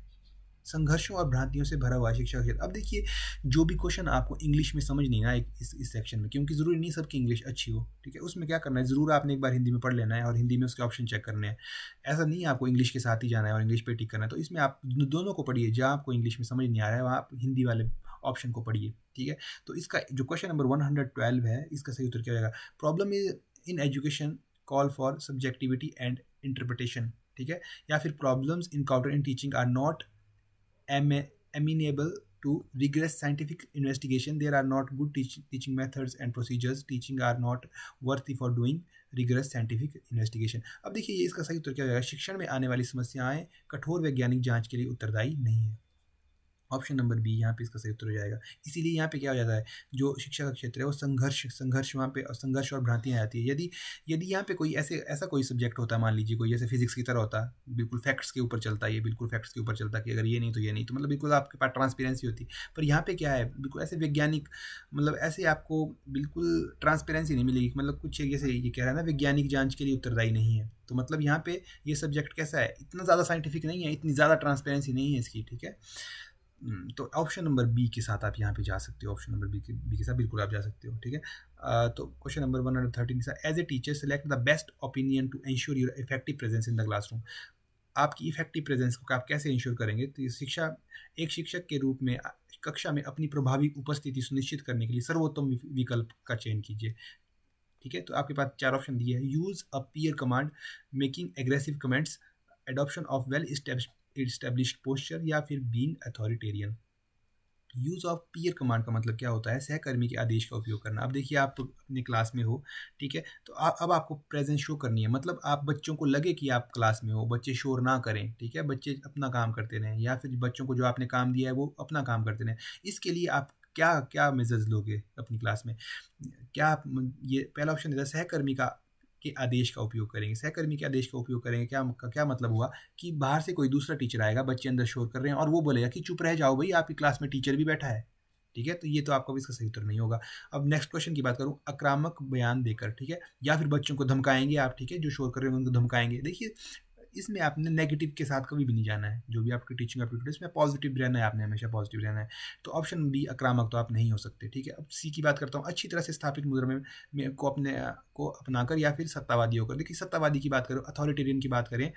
Speaker 1: संघर्षों और भ्रांतियों से भरा हुआ है शिक्षा का क्षेत्र। अब देखिए, जो भी क्वेश्चन आपको इंग्लिश में समझ नहीं ना इस सेक्शन में, क्योंकि ज़रूरी नहीं सबकी इंग्लिश अच्छी हो, ठीक है, उसमें क्या करना है, ज़रूर आपने एक बार हिंदी में पढ़ लेना है और हिंदी में उसके ऑप्शन चेक करने हैं। ऐसा नहीं है आपको इंग्लिश के साथ ही जाना है और इंग्लिश पे टिक करना है। तो इसमें आप दोनों को पढ़िए, जहाँ आपको इंग्लिश में समझ नहीं आ रहा है वहाँ आप हिंदी वाले ऑप्शन को पढ़िए, ठीक है। तो इसका जो क्वेश्चन नंबर 112 है, इसका सही उत्तर क्या होगा? Problem is in education call for subjectivity and interpretation, ठीक है, या फिर problems encounter in teaching are not amenable to rigorous scientific investigation. There are not good teaching methods and procedures. Teaching are not worthy for doing rigorous scientific investigation. अब देखिए, ये इसका सही उत्तर क्या होगा? शिक्षण में आने वाली समस्याएं कठोर वैज्ञानिक जांच के लिए उत्तरदायी नहीं है। ऑप्शन नंबर बी यहाँ पे इसका सही उत्तर हो जाएगा। इसीलिए यहाँ पे क्या हो जाता है, जो शिक्षा का क्षेत्र है वो संघर्ष वहाँ पे संघर्ष और भ्रांतियाँ आती है। यदि यहाँ पे कोई ऐसा कोई सब्जेक्ट होता है, मान लीजिए कोई जैसे फिजिक्स की तरह होता है, बिल्कुल फैक्ट्स के ऊपर चलता है, ये बिल्कुल फैक्ट्स के ऊपर चलता है कि अगर ये नहीं तो ये नहीं, तो मतलब बिल्कुल आपके पास ट्रांसपेरेंसी होती। पर यहाँ पे क्या है, बिल्कुल ऐसे वैज्ञानिक, मतलब ऐसे आपको बिल्कुल ट्रांसपेरेंसी नहीं मिलेगी, मतलब कुछ जैसे ये कह रहा है ना, वैज्ञानिक जाँच के लिए उत्तरदायी नहीं है। तो मतलब यहाँ पे ये सब्जेक्ट कैसा है, इतना ज़्यादा साइंटिफिक नहीं है, इतनी ज़्यादा ट्रांसपेरेंसी नहीं है इसकी, ठीक है। तो ऑप्शन नंबर बी के साथ आप यहाँ पे जा सकते हो, ऑप्शन नंबर बी के साथ बिल्कुल आप जा सकते हो, ठीक है। तो क्वेश्चन नंबर 113 के साथ, as a teacher select the best opinion to ensure your effective presence in the classroom. आपकी इफेक्टिव प्रेजेंस को आप कैसे इंश्योर करेंगे? तो एक शिक्षक के रूप में कक्षा में अपनी प्रभावी उपस्थिति सुनिश्चित करने के लिए सर्वोत्तम विकल्प का चयन कीजिए, ठीक है। तो आपके पास 4 ऑप्शन दिए हैं: use a peer command, making aggressive comments, adoption of well established posture, या फिर being authoritarian. Use of peer command का मतलब क्या होता है? सहकर्मी के आदेश का उपयोग करना। अब देखिए आप अपनी क्लास में हो, ठीक है? तो अब आपको प्रेज़ेंस शो करनी है, मतलब आप बच्चों को लगे कि आप क्लास में हो, बच्चे शोर ना करें, ठीक है? बच्चे अपना काम करते रहें, या फिर बच्चों को जो आपने काम दिया है वो अपना काम करते रहें। इसके लिए आप क्या मेजर्स लोगे अपनी क्लास में? क्या आप ये पहला ऑप्शन देता है सहकर्मी के आदेश का उपयोग करेंगे। सहकर्मी के आदेश का उपयोग करेंगे, क्या मतलब हुआ कि बाहर से कोई दूसरा टीचर आएगा, बच्चे अंदर शोर कर रहे हैं और वो बोलेगा कि चुप रह जाओ भई, आपकी क्लास में टीचर भी बैठा है। ठीक है? तो ये तो आपका भी इसका सही उत्तर नहीं होगा। अब नेक्स्ट क्वेश्चन की बात करूँ, आक्रामक बयान देकर, ठीक है? या फिर बच्चों को धमकाएँगे आप, ठीक है? जो शोर कर रहे होंगे उनको धमकाएँगे। देखिए, इसमें आपने नेगेटिव के साथ कभी भी नहीं जाना है। जो भी आपकी टीचिंग एप्टीट्यूड है, इसमें पॉजिटिव रहना है, आपने हमेशा पॉजिटिव रहना है। तो ऑप्शन बी आक्रामक तो आप नहीं हो सकते, ठीक है? अब सी की बात करता हूँ, अच्छी तरह से स्थापित मुद्रा में को अपनाकर या फिर सत्तावादी होकर। देखिए, सत्तावादी की बात करो, अथॉरिटेरियन की बात करें,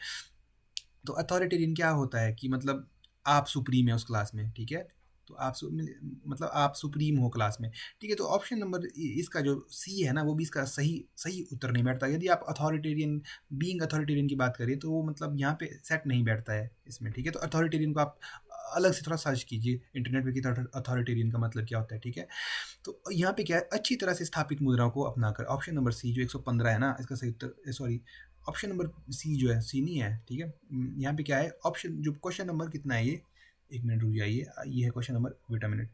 Speaker 1: तो अथॉरिटेरियन क्या होता है कि मतलब आप सुप्रीम है उस क्लास में, ठीक है? तो मतलब आप सुप्रीम हो क्लास में, ठीक है? तो ऑप्शन नंबर इसका जो सी है ना, वो भी इसका सही सही उत्तर नहीं बैठता। यदि आप अथॉरिटेरियन की बात करें, तो वो मतलब यहाँ पे सेट नहीं बैठता है इसमें, ठीक है? तो अथॉरिटेरियन को आप अलग से थोड़ा सर्च कीजिए इंटरनेट पे कि अथॉरिटेरियन का मतलब क्या होता है, ठीक है? तो यहाँ पे क्या है, अच्छी तरह से स्थापित मुद्राओं को अपनाकर। ऑप्शन नंबर सी जो 115 है ना, इसका सही उत्तर, सॉरी, ऑप्शन नंबर सी जो है, सी नहीं है, ठीक है? यहाँ पे क्या है, ऑप्शन जो क्वेश्चन नंबर कितना है ये, एक मिनट रुक जाइए, ये है question number, wait a minute,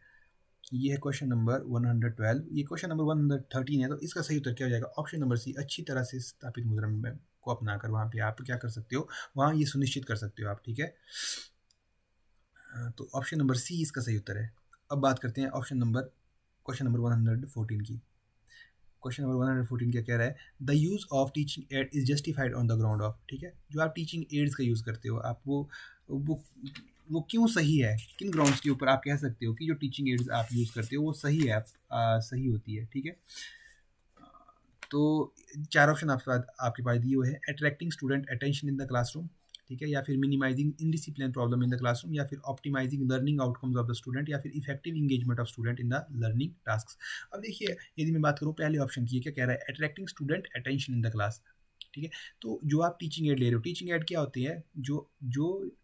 Speaker 1: ये है क्वेश्चन नंबर 112, ये क्वेश्चन नंबर 113 है। तो इसका सही उत्तर क्या हो जाएगा? ऑप्शन नंबर सी, अच्छी तरह से स्थापित मुद्रा में को अपनाकर। वहाँ पे आप क्या कर सकते हो, वहाँ ये सुनिश्चित कर सकते हो आप, ठीक है? तो ऑप्शन नंबर सी इसका सही उत्तर है। अब बात करते हैं क्वेश्चन नंबर 114 की। क्वेश्चन नंबर 114 क्या कह रहा है? The use of teaching add is justified on the ground of, ठीक है? जो आप टीचिंग एड्स का यूज़ करते हो, आप वो वो क्यों सही है, किन ग्राउंड्स के ऊपर आप कह सकते हो कि जो टीचिंग एड्स आप यूज़ करते हो वो सही है, सही होती है, ठीक है? तो 4 ऑप्शन आपके पास दिए हुए हैं। Attracting student attention in the classroom, ठीक है? या फिर minimising indiscipline problem in the classroom, या फिर optimising learning outcomes of the student, या फिर effective engagement of student in the learning tasks. अब देखिए, यदि मैं बात करूँ पहले ऑप्शन की, क्या कह रहा है? Attracting student attention in the class, ठीक है? तो जो आप टीचिंग एड ले रहे हो, टीचिंग एड क्या होती है? जो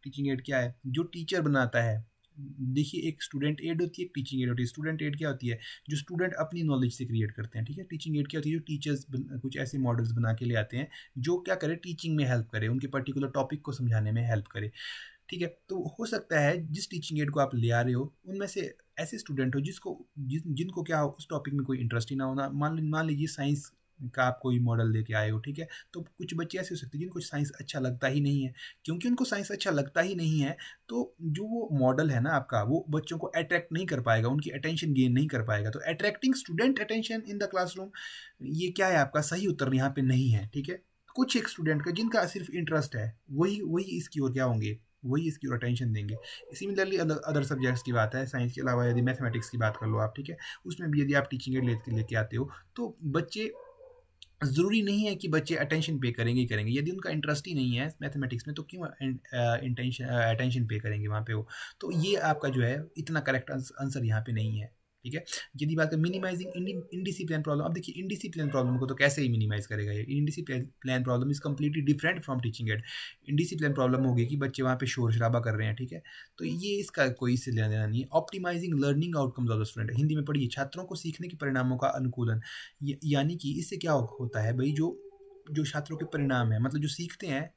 Speaker 1: टीचिंग एड क्या है? जो टीचर बनाता है। देखिए, एक स्टूडेंट एड होती है, एक टीचिंग एड होती है। स्टूडेंट एड क्या होती है? जो स्टूडेंट अपनी नॉलेज से क्रिएट करते हैं, ठीक है? टीचिंग एड क्या होती है? जो टीचर्स कुछ ऐसे मॉडल्स बना के ले आते हैं जो क्या करे, टीचिंग में हेल्प करे, उनके पर्टिकुलर टॉपिक को समझाने में हेल्प करे, ठीक है? तो हो सकता है जिस टीचिंग एड को आप ले आ रहे हो उनमें से ऐसे स्टूडेंट हो जिनको क्या हो, उस टॉपिक में कोई इंटरेस्ट ही ना होना। मान लीजिए साइंस का आप कोई मॉडल लेके आए हो, ठीक है? तो कुछ बच्चे ऐसे हो सकते हैं जिनको साइंस अच्छा लगता ही नहीं है। क्योंकि उनको साइंस अच्छा लगता ही नहीं है, तो जो वो मॉडल है ना आपका, वो बच्चों को अट्रैक्ट नहीं कर पाएगा, उनकी अटेंशन गेन नहीं कर पाएगा। तो attracting student attention in the classroom, ये क्या है आपका सही उत्तर यहाँ पे नहीं है, ठीक है? कुछ एक स्टूडेंट का जिनका सिर्फ इंटरेस्ट है, वही इसकी ओर क्या होंगे, वही इसकी ओर अटेंशन देंगे। सिमिलरली अदर सब्जेक्ट्स की बात है, साइंस के अलावा यदि मैथमेटिक्स की बात कर लो आप, ठीक है? उसमें भी यदि आप टीचिंग एड लेके आते हो, तो बच्चे, ज़रूरी नहीं है कि बच्चे अटेंशन पे करेंगे ही करेंगे। यदि उनका इंटरेस्ट ही नहीं है मैथमेटिक्स में, तो क्यों अटेंशन पे करेंगे वहाँ पे वो? तो ये आपका जो है इतना करेक्ट आंसर यहाँ पे नहीं है, ठीक है? यदि बात करें मिनिमाइजिंग इनडिसिप्लिन प्रॉब्लम, अब देखिए इनडिसिप्लिन प्रॉब्लम को तो कैसे ही मिनिमाइज करेगा ये? Indiscipline problem is completely different from teaching add. Indiscipline problem होगी कि बच्चे वहाँ पे शोर शराबा कर रहे हैं, ठीक है? तो ये इसका कोई इससे लेना देना नहीं है। Optimising learning outcomes of the student, Hindi में पढ़िए, छात्रों को सीखने के परिणामों का अनुकूलन। यानी कि इससे क्या होता है भाई, जो जो छात्रों के परिणाम है, मतलब जो सीखते हैं,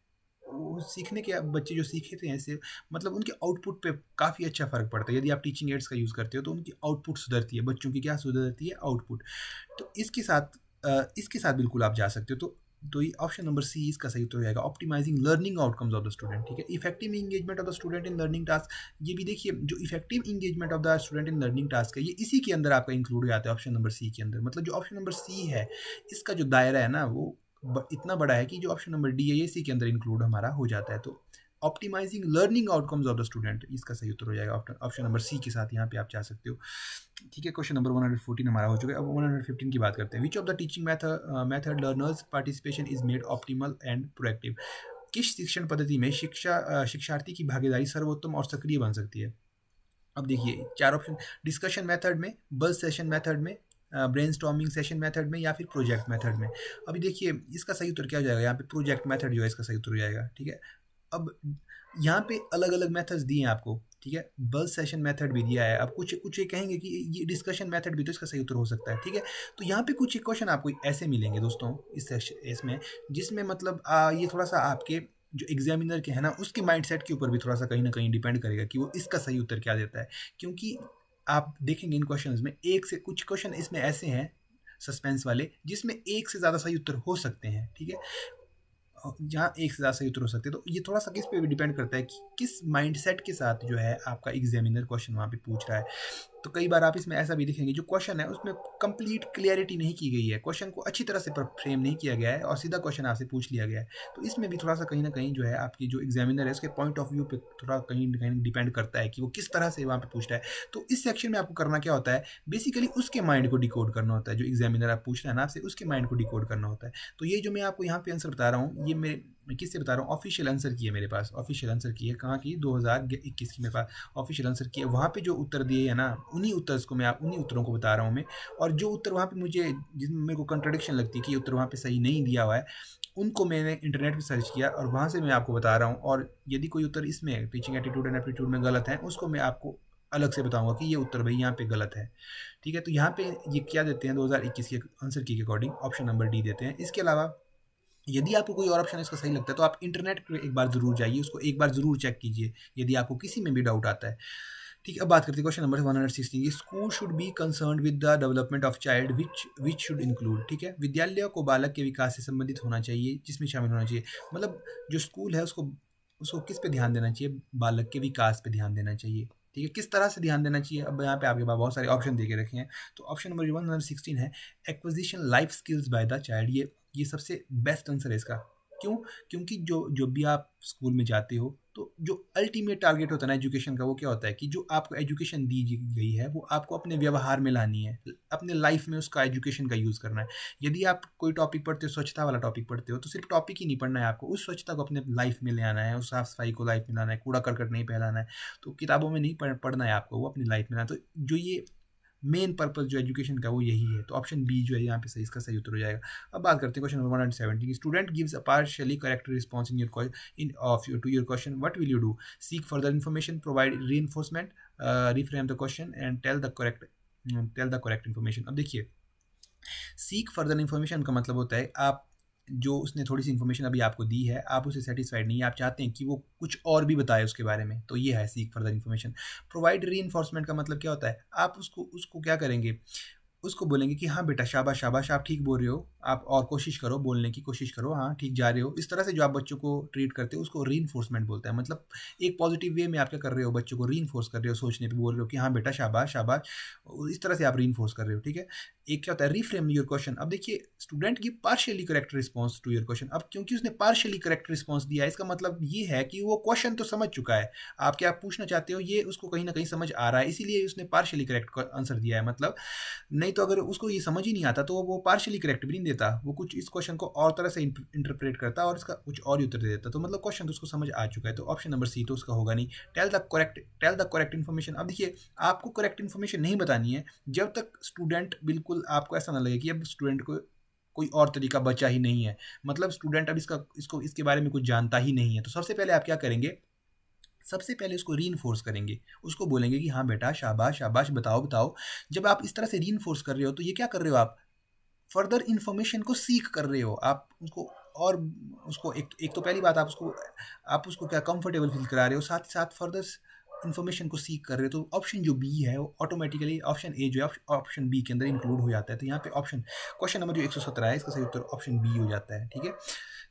Speaker 1: वो सीखने के बच्चे जो सीखते हैं इससे, मतलब उनके आउटपुट पे काफ़ी अच्छा फ़र्क पड़ता है। यदि आप टीचिंग एड्स का यूज़ करते हो तो उनकी आउटपुट सुधरती है, बच्चों की क्या सुधरती है? आउटपुट। तो इसके साथ बिल्कुल आप जा सकते हो। तो ये ऑप्शन नंबर सी इसका सही उत्तर हो जाएगा, optimising learning outcomes of the student, ठीक है? Effective engagement of the student in learning task, ये भी देखिए, जो effective engagement of the student in learning task है, ये इसी के अंदर आपका इंक्लूड हो जाता है, ऑप्शन नंबर सी के अंदर। मतलब जो ऑप्शन नंबर सी है, इसका जो दायरा है ना, वो इतना बड़ा है कि जो ऑप्शन नंबर डी है ये इसी के अंदर इंक्लूड हमारा हो जाता है। तो optimising learning outcomes of the student, इसका सही उत्तर हो जाएगा ऑप्शन नंबर सी के साथ, यहाँ पे आप जा सकते हो, ठीक है? क्वेश्चन नंबर 114 हमारा हो चुका है। अब 115 की बात करते हैं। विच of the teaching method learners participation is made optimal and proactive, किस शिक्षण पद्धति में शिक्षार्थी की भागीदारी सर्वोत्तम और सक्रिय बन सकती है? अब देखिए 4 ऑप्शन, डिस्कशन मेथड में, बज़ सेशन मेथड में, ब्रेनस्टॉर्मिंग सेशन मेथड में, या फिर प्रोजेक्ट मेथड में। अभी देखिए इसका सही उत्तर क्या हो जाएगा? यहाँ पे प्रोजेक्ट मेथड जो है इसका सही उत्तर हो जाएगा, ठीक है? अब यहाँ पे अलग अलग मेथड्स दिए हैं आपको, ठीक है, बल्क सेशन मेथड भी दिया है। अब कुछ कुछ ये कहेंगे कि ये डिस्कशन मेथड भी तो इसका सही उत्तर हो सकता है, ठीक है। तो यहाँ पे कुछ क्वेश्चन आपको ऐसे मिलेंगे दोस्तों इस सेक्शन इसमें, जिसमें मतलब ये थोड़ा सा आपके जो एग्जामिनर के है ना उसके माइंडसेट के ऊपर भी थोड़ा सा कहीं ना कहीं डिपेंड करेगा कि वो इसका सही उत्तर क्या देता है। क्योंकि आप देखेंगे इन क्वेश्चंस में एक से कुछ क्वेश्चन इसमें ऐसे हैं सस्पेंस वाले जिसमें एक से ज़्यादा सही उत्तर हो सकते हैं, ठीक है, जहाँ एक से ज़्यादा सही उत्तर हो सकते हैं। तो ये थोड़ा सा किस पे भी डिपेंड करता है कि किस माइंडसेट के साथ जो है आपका एग्जामिनर क्वेश्चन वहाँ पे पूछ रहा है। तो कई बार आप इसमें ऐसा भी देखेंगे जो क्वेश्चन है उसमें कंप्लीट क्लियरिटी नहीं की गई है, क्वेश्चन को अच्छी तरह से फ्रेम नहीं किया गया है और सीधा क्वेश्चन आपसे पूछ लिया गया है। तो इसमें भी थोड़ा सा कहीं ना कहीं जो है आपकी जो एग्जामिनर है उसके पॉइंट ऑफ व्यू पे थोड़ा कहीं ना कहीं डिपेंड करता है कि वो किस तरह से वहाँ पे पूछ रहा है। तो इस सेक्शन में आपको करना क्या होता है, बेसिकली उसके माइंड को डिकोड करना होता है, जो एग्जामिनर आप पूछ रहे हैं ना आपसे उसके माइंड को डिकोड करना होता है। तो ये जो मैं आपको यहाँ पे आंसर बता रहा हूँ ये मैं किससे बता रहा हूँ, ऑफिशियल आंसर की है मेरे पास, ऑफिशियल आंसर की है, कहाँ की, 2021 की मेरे पास ऑफिशियल आंसर की है। वहाँ पे जो उत्तर दिए है ना उन्हीं उत्तरों को बता रहा हूँ मैं। और जो उत्तर वहाँ पे मुझे जिसमें मेरे को कंट्रडिक्शन लगती है कि उत्तर वहाँ पे सही नहीं दिया हुआ है, उनको मैंने इंटरनेट पे सर्च किया और वहाँ से मैं आपको बता रहा हूँ। और यदि कोई उत्तर इसमें टीचिंग एटीट्यूड एंड एप्टीट्यूड में गलत है उसको मैं आपको अलग से बताऊंगा कि ये उत्तर भाई यहाँ पे गलत है, ठीक है। तो यहाँ पे ये क्या देते हैं 2021 के आंसर की के अकॉर्डिंग ऑप्शन नंबर डी देते हैं। इसके अलावा यदि आपको कोई और ऑप्शन इसका सही लगता है तो आप इंटरनेट पे एक बार जरूर जाइए, उसको एक बार जरूर चेक कीजिए यदि आपको किसी में भी डाउट आता है, ठीक है। अब बात करते हैं question number 116, school should be concerned with the development of child which should include, ठीक है, विद्यालय को बालक के विकास से संबंधित होना चाहिए जिसमें शामिल होना चाहिए। मतलब जो स्कूल है उसको उसको किस पे ध्यान देना चाहिए, बालक के विकास पे ध्यान देना चाहिए, ठीक है। किस तरह से ध्यान देना चाहिए, अब यहाँ पे आपके पास बहुत सारे ऑप्शन दे के रखे हैं। तो ऑप्शन नंबर 116 है acquisition life skills by the child, ये सबसे बेस्ट आंसर है इसका। क्यों? क्योंकि जो भी आप स्कूल में जाते हो तो जो अल्टीमेट टारगेट होता है ना एजुकेशन का वो क्या होता है कि जो आपको एजुकेशन दी गई है वो आपको अपने व्यवहार में लानी है, अपने लाइफ में उसका एजुकेशन का यूज़ करना है। यदि आप कोई टॉपिक पढ़ते हो, स्वच्छता वाला टॉपिक पढ़ते हो, तो सिर्फ टॉपिक ही नहीं पढ़ना है, आपको उस स्वच्छता को अपने लाइफ में ले आना है, उस साफ सफाई को लाइफ में लाना है, कूड़ा करकट नहीं फैलाना है। तो किताबों में नहीं पढ़ना है आपको, वो अपनी लाइफ में लाना। तो जो ये मेन पर्पस जो एजुकेशन का वो यही है। तो ऑप्शन बी जो है यहाँ पे सही इसका सही उत्तर हो जाएगा। अब बात करते हैं question number 170, student gives a partially correct response in your to your question, what will you do, seek further information, provide reinforcement, reframe the question and tell the correct information. अब देखिए सीक फर्दर इन्फॉर्मेशन का मतलब होता है आप जो उसने थोड़ी सी इन्फॉर्मेशन अभी आपको दी है आप उससे सेटिस्फाइड नहीं है, आप चाहते हैं कि वो कुछ और भी बताए उसके बारे में, तो ये है seek further information. Provide reinforcement का मतलब क्या होता है, आप उसको क्या करेंगे, उसको बोलेंगे कि हाँ बेटा शाबाश शाबाश आप ठीक बोल रहे हो, आप और कोशिश करो, बोलने की कोशिश करो, हाँ ठीक जा रहे हो। इस तरह से जो आप बच्चों को ट्रीट करते हो उसको रीइंफोर्समेंट बोलते हैं। मतलब एक पॉजिटिव वे में आप क्या कर रहे हो, बच्चों को रीइंफोर्स कर रहे हो, सोचने पे बोल रहे हो कि हाँ बेटा शाबाश शाबाश, इस तरह से आप रीइंफोर्स कर रहे हो, ठीक है। एक क्या होता है रीफ्रेम योर क्वेश्चन। अब देखिए स्टूडेंट की partially correct response to your question. अब क्योंकि उसने पार्शियली करेक्ट रिस्पॉन्स दिया है इसका मतलब ये है कि वो क्वेश्चन तो समझ चुका है, आप क्या पूछना चाहते हो ये उसको कहीं ना कहीं समझ आ रहा है, इसीलिए उसने पार्शियली करेक्ट आंसर दिया है। मतलब नहीं तो अगर उसको ये समझ ही नहीं आता तो वो पार्शियली करेक्ट भी नहीं देता, वो कुछ इस क्वेश्चन को और तरह से इंटरप्रेट करता और इसका कुछ और ही उत्तर दे देता। तो मतलब क्वेश्चन तो उसको समझ आ चुका है, तो ऑप्शन नंबर सी तो उसका होगा नहीं। Tell the correct information. अब देखिए आपको करेक्ट इन्फॉर्मेशन नहीं बतानी है जब तक स्टूडेंट बिल्कुल आपको ऐसा ना लगे कि अब स्टूडेंट को कोई और तरीका बचा ही नहीं है, मतलब स्टूडेंट अब इसके बारे में कुछ जानता ही नहीं है। तो सबसे पहले आप क्या करेंगे, सबसे पहले उसको रीइंफोर्स करेंगे, उसको बोलेंगे कि हाँ बेटा शाबाश शाबाश बताओ बताओ। जब आप इस तरह से रीइंफोर्स कर रहे हो तो ये क्या कर रहे हो, आप फर्दर इन्फॉर्मेशन को सीख कर रहे हो, आप उसको और उसको एक तो पहली बात आप उसको क्या कंफर्टेबल फील करा रहे हो, साथ ही साथ फर्दर इन्फॉर्मेशन को सीख कर रहे हो। तो ऑप्शन जो बी है वो ऑटोमेटिकली ऑप्शन ए जो है ऑप्शन बी के अंदर इंक्लूड हो जाता है। तो यहाँ पे क्वेश्चन नंबर जो 117 है इसका सही उत्तर ऑप्शन बी हो जाता है, ठीक है।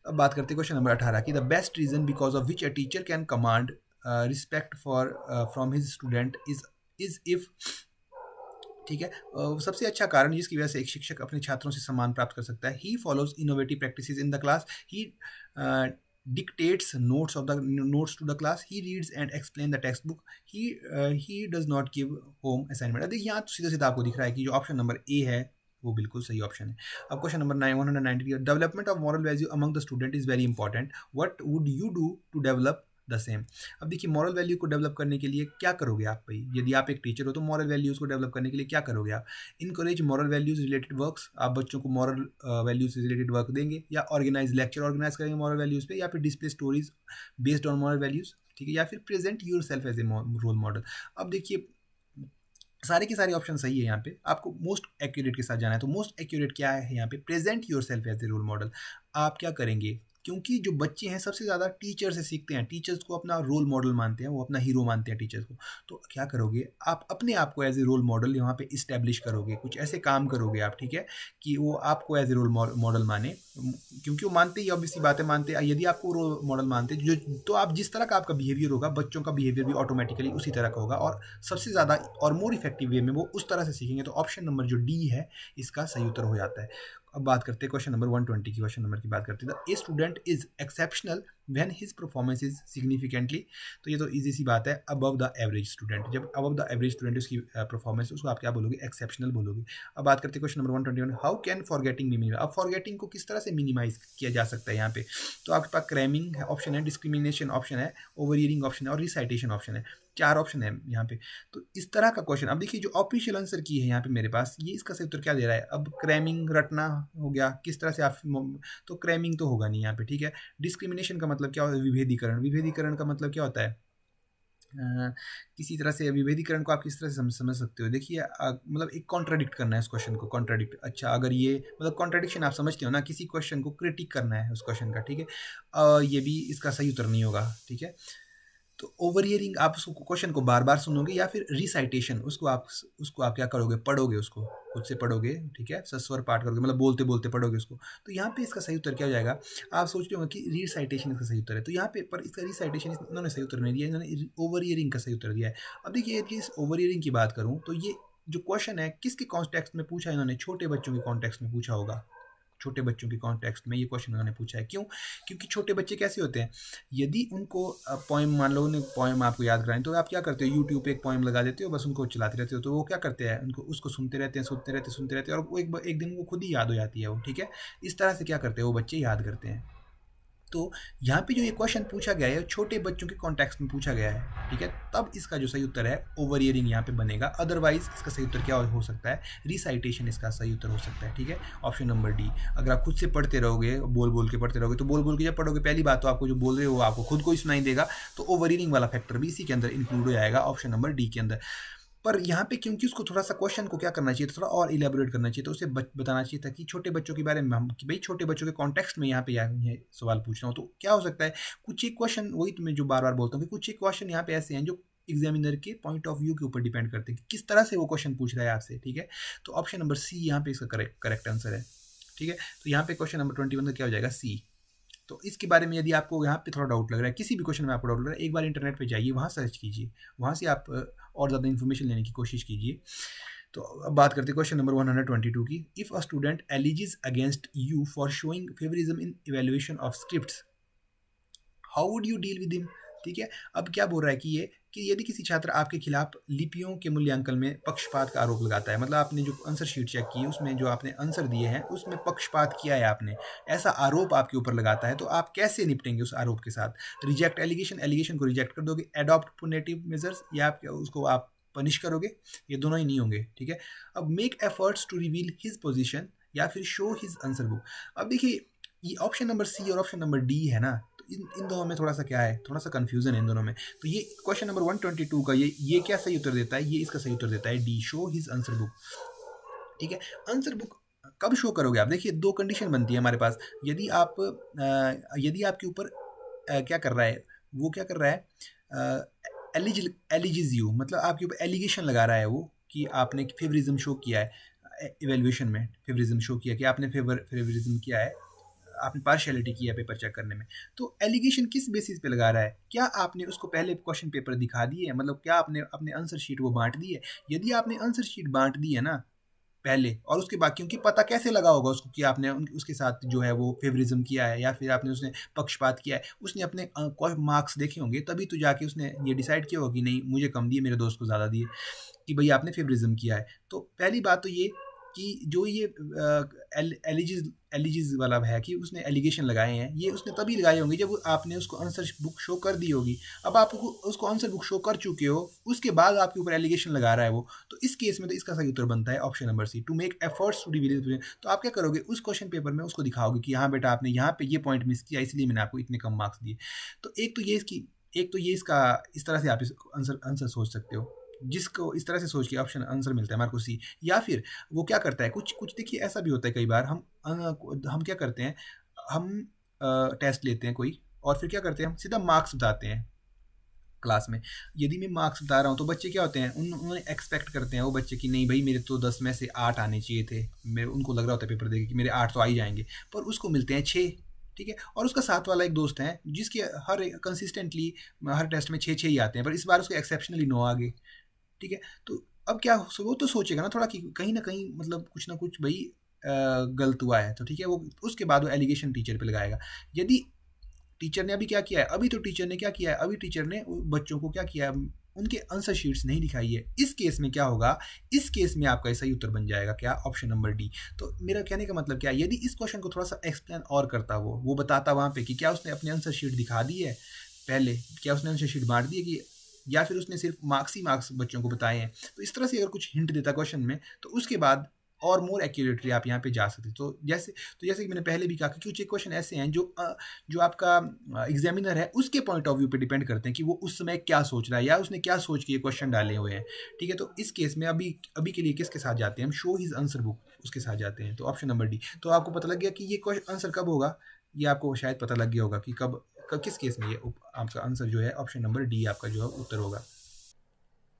Speaker 1: अब बात करते हैं क्वेश्चन नंबर 18 की, the best reason because of which a teacher can command respect for from his student is if, ठीक है। सबसे अच्छा कारण जिसकी वजह से एक शिक्षक अपने छात्रों से सम्मान प्राप्त कर सकता है, he follows innovative practices in the class, he dictates notes to the class, he reads and explain the textbook, he does not give home assignment। अब देखिए यहाँ तो सीधा सीधा आपको दिख रहा है कि जो ऑप्शन नंबर ए है वो बिल्कुल सही ऑप्शन है। अब question number 190, development of moral value among the student is very important, what would you do to develop the same. अब देखिए मॉरल वैल्यू को डेवलप करने के लिए क्या करोगे आप भाई, यदि आप एक टीचर हो तो मॉरल वैल्यूज़ को डेवलप करने के लिए क्या करोगे आप? Encourage moral values related works, आप बच्चों को मॉरल वैल्यूज़ से रिलेटेड वर्क देंगे, या ऑर्गेनाइज लेक्चर ऑर्गेनाइज करेंगे मॉरल वैल्यूज़ पे, या फिर display stories based on moral values, ठीक है, या फिर present yourself as a role model. अब देखिए सारे के सारे ऑप्शन सही है, यहाँ पे आपको मोस्ट एक्यूरेट के साथ जाना है। तो मोस्ट एक्यूरेट क्या है यहाँ पे, present yourself as a role model. आप क्या करेंगे, क्योंकि जो बच्चे हैं सबसे ज़्यादा टीचर से सीखते हैं, टीचर्स को अपना रोल मॉडल मानते हैं, वो अपना हीरो मानते हैं टीचर्स को। तो क्या करोगे आप, अपने आप को एज ए रोल मॉडल यहाँ पे इस्टेब्लिश करोगे, कुछ ऐसे काम करोगे आप, ठीक है, कि वो आपको एज ए रोल मॉडल माने, क्योंकि वो मानते ही, ऑब्वियसली बातें मानते हैं। यदि आपको रोल मॉडल मानते जो, तो आप जिस तरह का आपका बिहेवियर होगा, बच्चों का बिहेवियर भी ऑटोमेटिकली उसी तरह का होगा, और सबसे ज़्यादा और मोर इफेक्टिव वे में वो उस तरह से सीखेंगे। तो ऑप्शन नंबर जो डी है इसका सही उत्तर हो जाता है। अब बात करते हैं क्वेश्चन नंबर 120 की, क्वेश्चन नंबर की बात करते हैं। A student is exceptional when his performance is significantly, तो ये तो इजी सी बात है, अबव द एवरेज स्टूडेंट। जब अबव द एवरेज स्टूडेंट उसकी परफॉर्मेंस, उसको आप क्या बोलोगे, एक्सेप्शनल बोलोगे। अब बात करते हैं question number 121, how can forgetting minimise. अब फॉरगेटिंग को किस तरह से मिनिमाइज किया जा सकता है यहाँ पे, तो आपके पास क्रैमिंग ऑप्शन है, डिस्क्रिमिनेशन ऑप्शन है, ओवर ईयरिंग ऑप्शन है, और रिसाइटेशन ऑप्शन है। 4 ऑप्शन है यहाँ पे। तो इस तरह का क्वेश्चन, अब देखिए जो ऑफिशियल आंसर की है यहाँ पे मेरे पास, ये इसका सही उत्तर क्या दे रहा है। अब क्रैमिंग रटना हो गया, किस तरह से आप, तो क्रैमिंग तो होगा नहीं यहाँ पे, ठीक है। डिस्क्रिमिनेशन का मतलब क्या होता है, विभेदीकरण। विभेदीकरण का मतलब क्या होता है, किसी तरह से विभेदीकरण को आप किस तरह से समझ सकते हो। देखिए मतलब एक कॉन्ट्राडिक्ट करना है उस क्वेश्चन को, कॉन्ट्राडिक्ट। अच्छा, अगर ये मतलब कॉन्ट्राडिक्शन आप समझते हो ना, किसी क्वेश्चन को क्रिटिक करना है उस क्वेश्चन का, ठीक है। ये भी इसका सही उत्तर नहीं होगा, ठीक है। तो ओवर हियरिंग, आप उसको क्वेश्चन को बार बार सुनोगे, या फिर रिसाइटेशन, उसको आप क्या करोगे, पढ़ोगे उसको, खुद से पढ़ोगे, ठीक है, सस्वर पाठ करोगे, मतलब बोलते बोलते पढ़ोगे उसको। तो यहाँ पे इसका सही उत्तर क्या हो जाएगा, आप सोच रहे होंगे कि रिसाइटेशन इसका सही उत्तर है, तो यहाँ पे पर इसका रिसाइटेशन इन्होंने सही उत्तर नहीं दिया, इन्होंने ओवर हियरिंग का सही उत्तर दिया है। अब देखिए यदि इस ओवर हियरिंग की बात करूँ, तो ये जो क्वेश्चन है किसके कॉन्टेक्स्ट में पूछा है, इन्होंने छोटे बच्चों के कॉन्टेक्स्ट में पूछा होगा। छोटे बच्चों के कॉन्टेक्स्ट में ये क्वेश्चन उन्होंने पूछा है। क्यों? क्योंकि छोटे बच्चे कैसे होते हैं, यदि उनको पोएम, मान लो उन्हें पोएम आपको याद कराएं, तो आप क्या करते हो, यूट्यूब पे एक पोएम लगा देते हो, बस उनको चलाते रहते हो, तो वो क्या करते हैं, उनको उसको सुनते रहते हैं, सुनते रहते हैं, और वो एक दिन वो खुद ही याद हो जाती है वो, ठीक है। इस तरह से क्या करते हैं वो बच्चे, याद करते हैं। तो यहाँ पे जो ये क्वेश्चन पूछा गया है छोटे बच्चों के कॉन्टेक्स्ट में पूछा गया है, ठीक है, तब इसका जो सही उत्तर है ओवर ईयरिंग यहाँ पे बनेगा। अदरवाइज इसका सही उत्तर क्या हो सकता है, रिसाइटेशन इसका सही उत्तर हो सकता है, ठीक है, ऑप्शन नंबर डी। अगर आप खुद से पढ़ते रहोगे, बोल बोल के पढ़ते रहोगे, तो बोल बोल के जब पढ़ोगे, पहली बात तो आपको जो बोल रहे हो आपको खुद को ही सुनाई देगा, तो ओवर ईयरिंग वाला फैक्टर भी इसी के अंदर इंक्लूड हो जाएगा, ऑप्शन नंबर डी के अंदर। पर यहाँ पे क्योंकि उसको थोड़ा सा क्वेश्चन को क्या करना चाहिए, थोड़ा और इलेबोरेट करना चाहिए, तो उसे बताना चाहिए था कि छोटे बच्चों के बारे में हम, कि भाई छोटे बच्चों के कॉन्टेक्स्ट में यहाँ पे ये सवाल पूछ रहा हूँ। तो क्या हो सकता है, कुछ एक क्वेश्चन, वही तुम्हें जो बार बार बोलता हूँ कि कुछ एक क्वेश्चन यहाँ पे ऐसे हैं जो एग्जामिनर के पॉइंट ऑफ व्यू के ऊपर डिपेंड करते हैं कि किस तरह से वो क्वेश्चन पूछ रहा है आपसे, ठीक है। तो ऑप्शन नंबर सी यहाँ पे इसका करेक्ट आंसर है, ठीक है। तो यहाँ पे क्वेश्चन नंबर 21 का क्या हो जाएगा, सी। तो इसके बारे में यदि आपको यहाँ पे थोड़ा डाउट लग रहा है, किसी भी क्वेश्चन में आपको डाउट लग रहा है, एक बार इंटरनेट पे जाइए, वहाँ सर्च कीजिए, वहाँ से आप और ज़्यादा इन्फॉर्मेशन लेने की कोशिश कीजिए। तो अब बात करते हैं क्वेश्चन नंबर 122 की। If a student alleges against you for showing favouritism in evaluation of scripts, how would you deal with him, ठीक है। अब क्या बोल रहा है कि ये, कि यदि किसी छात्र आपके खिलाफ लिपियों के मूल्यांकन में पक्षपात का आरोप लगाता है, मतलब आपने जो आंसर शीट चेक की उसमें जो आपने आंसर दिए हैं उसमें पक्षपात किया है आपने, ऐसा आरोप आपके ऊपर लगाता है, तो आप कैसे निपटेंगे उस आरोप के साथ। रिजेक्ट एलिगेशन, एलिगेशन को रिजेक्ट कर दोगे, एडॉप्ट पुनेटिव मेजर्स, या आप उसको आप पनिश करोगे, ये दोनों ही नहीं होंगे, ठीक है। अब make efforts to reveal his position, या फिर शो हिज आंसर बुक। अब देखिए ये ऑप्शन नंबर सी और ऑप्शन नंबर डी है ना, तो इन दोनों में थोड़ा सा क्या है, थोड़ा सा कंफ्यूजन है इन दोनों में। तो ये क्वेश्चन नंबर 122 का ये क्या सही उत्तर देता है, ये इसका सही उत्तर देता है D, show his answer book, ठीक है। आंसर बुक कब शो करोगे आप, देखिए 2 कंडीशन बनती है हमारे पास। यदि आपके ऊपर क्या कर रहा है, वो क्या कर रहा है, एलिजिज यू, मतलब आपके ऊपर एलिगेशन लगा रहा है वो, कि आपने फेवरिज्म शो किया है, इवेल्युएशन में फेवरिज्म शो किया कि आपने फेवरिज्म किया है, आपने पार्शियलिटी की है पेपर चेक करने में। तो एलिगेशन किस बेसिस पे लगा रहा है, क्या आपने उसको पहले क्वेश्चन पेपर दिखा दिए है, मतलब क्या आपने अपने आंसर शीट वो बांट दी है। यदि आपने आंसर शीट बांट दी है ना पहले, और उसके बाद, क्योंकि पता कैसे लगा होगा उसको कि आपने उसके साथ जो है वो फेवरिज्म किया है, या फिर आपने उसने पक्षपात किया है, उसने अपने मार्क्स देखे होंगे, तभी तो जाके उसने ये डिसाइड किया होगा कि नहीं मुझे कम दिए, मेरे दोस्त को ज़्यादा दिए, कि भाई आपने फेवरिज्म किया है। तो पहली बात तो ये कि जो ये एलिजिज वाला है कि उसने एलिगेशन लगाए हैं, ये उसने तभी लगाए होंगे जब आपने उसको आंसर बुक शो कर दी होगी। अब आप उसको आंसर बुक शो कर चुके हो, उसके बाद आपके ऊपर एलिगेशन लगा रहा है वो, तो इस केस में तो इसका सही उत्तर बनता है option number C, to make efforts to reveal. तो आप क्या करोगे, उस क्वेश्चन पेपर में उसको दिखाओगे कि हाँ बेटा आपने यहाँ पे ये पॉइंट मिस किया, इसलिए मैंने आपको इतने कम मार्क्स दिए। तो एक तो ये इसका इस तरह से आप इस आंसर सोच सकते हो, जिसको इस तरह से सोच के ऑप्शन आंसर मिलता है मार्को सी। या फिर वो क्या करता है, कुछ कुछ देखिए ऐसा भी होता है कई बार, हम क्या करते हैं, हम टेस्ट लेते हैं कोई, और फिर क्या करते हैं, हम सीधा मार्क्स बताते हैं क्लास में। यदि मैं मार्क्स बता रहा हूँ तो बच्चे क्या होते हैं, उन्होंने एक्सपेक्ट करते हैं वो बच्चे कि नहीं भाई मेरे तो 10 में से 8 आने चाहिए थे, मेरे उनको लग रहा होता है पेपर देखे कि मेरे 8 तो आ ही जाएंगे, पर उसको मिलते हैं 6। ठीक है, और उसका साथ वाला एक दोस्त है जिसके हर कंसिस्टेंटली हर टेस्ट में 6 ही आते हैं, पर इस बार उसको एक्सेप्शनली 9 आ गए। ठीक है, तो अब क्या वो तो सोचेगा ना थोड़ा कि कहीं ना कहीं मतलब कुछ ना कुछ भाई गलत हुआ है, तो ठीक है वो उसके बाद वो एलिगेशन टीचर पे लगाएगा। यदि टीचर ने अभी क्या किया है, अभी तो टीचर ने क्या किया है, अभी टीचर ने बच्चों को क्या किया है, उनके आंसर शीट्स नहीं दिखाई है। इस केस में क्या होगा, इस केस में आपका सही उत्तर बन जाएगा क्या, ऑप्शन नंबर डी। तो मेरा कहने का मतलब क्या है, यदि इस क्वेश्चन को थोड़ा सा एक्सप्लेन और करता वो बताता वहाँ पे कि क्या उसने अपनी आंसर शीट दिखा दी है पहले, क्या उसने आंसर शीट बांट दी है कि, या फिर उसने सिर्फ मार्क्स ही मार्क्स बच्चों को बताए हैं, तो इस तरह से अगर कुछ हिंट देता क्वेश्चन में, तो उसके बाद और मोर एक्यूरेटली आप यहाँ पे जा सकते। तो जैसे कि मैंने पहले भी कहा कि कुछ एक क्वेश्चन ऐसे हैं जो आपका एग्जामिनर है उसके पॉइंट ऑफ व्यू पे डिपेंड करते हैं कि वो उस समय क्या सोच रहा है या उसने क्या सोच के ये क्वेश्चन डाले हुए हैं। ठीक है, तो इस केस में अभी के लिए किसके साथ जाते हैं हम, शो हिज आंसर बुक, उसके साथ जाते हैं। तो ऑप्शन नंबर डी। तो आपको पता लग गया कि ये आंसर कब होगा, ये आपको शायद पता लग गया होगा कि कब किस केस में ये आपका आंसर जो है ऑप्शन नंबर डी आपका जो है उत्तर होगा।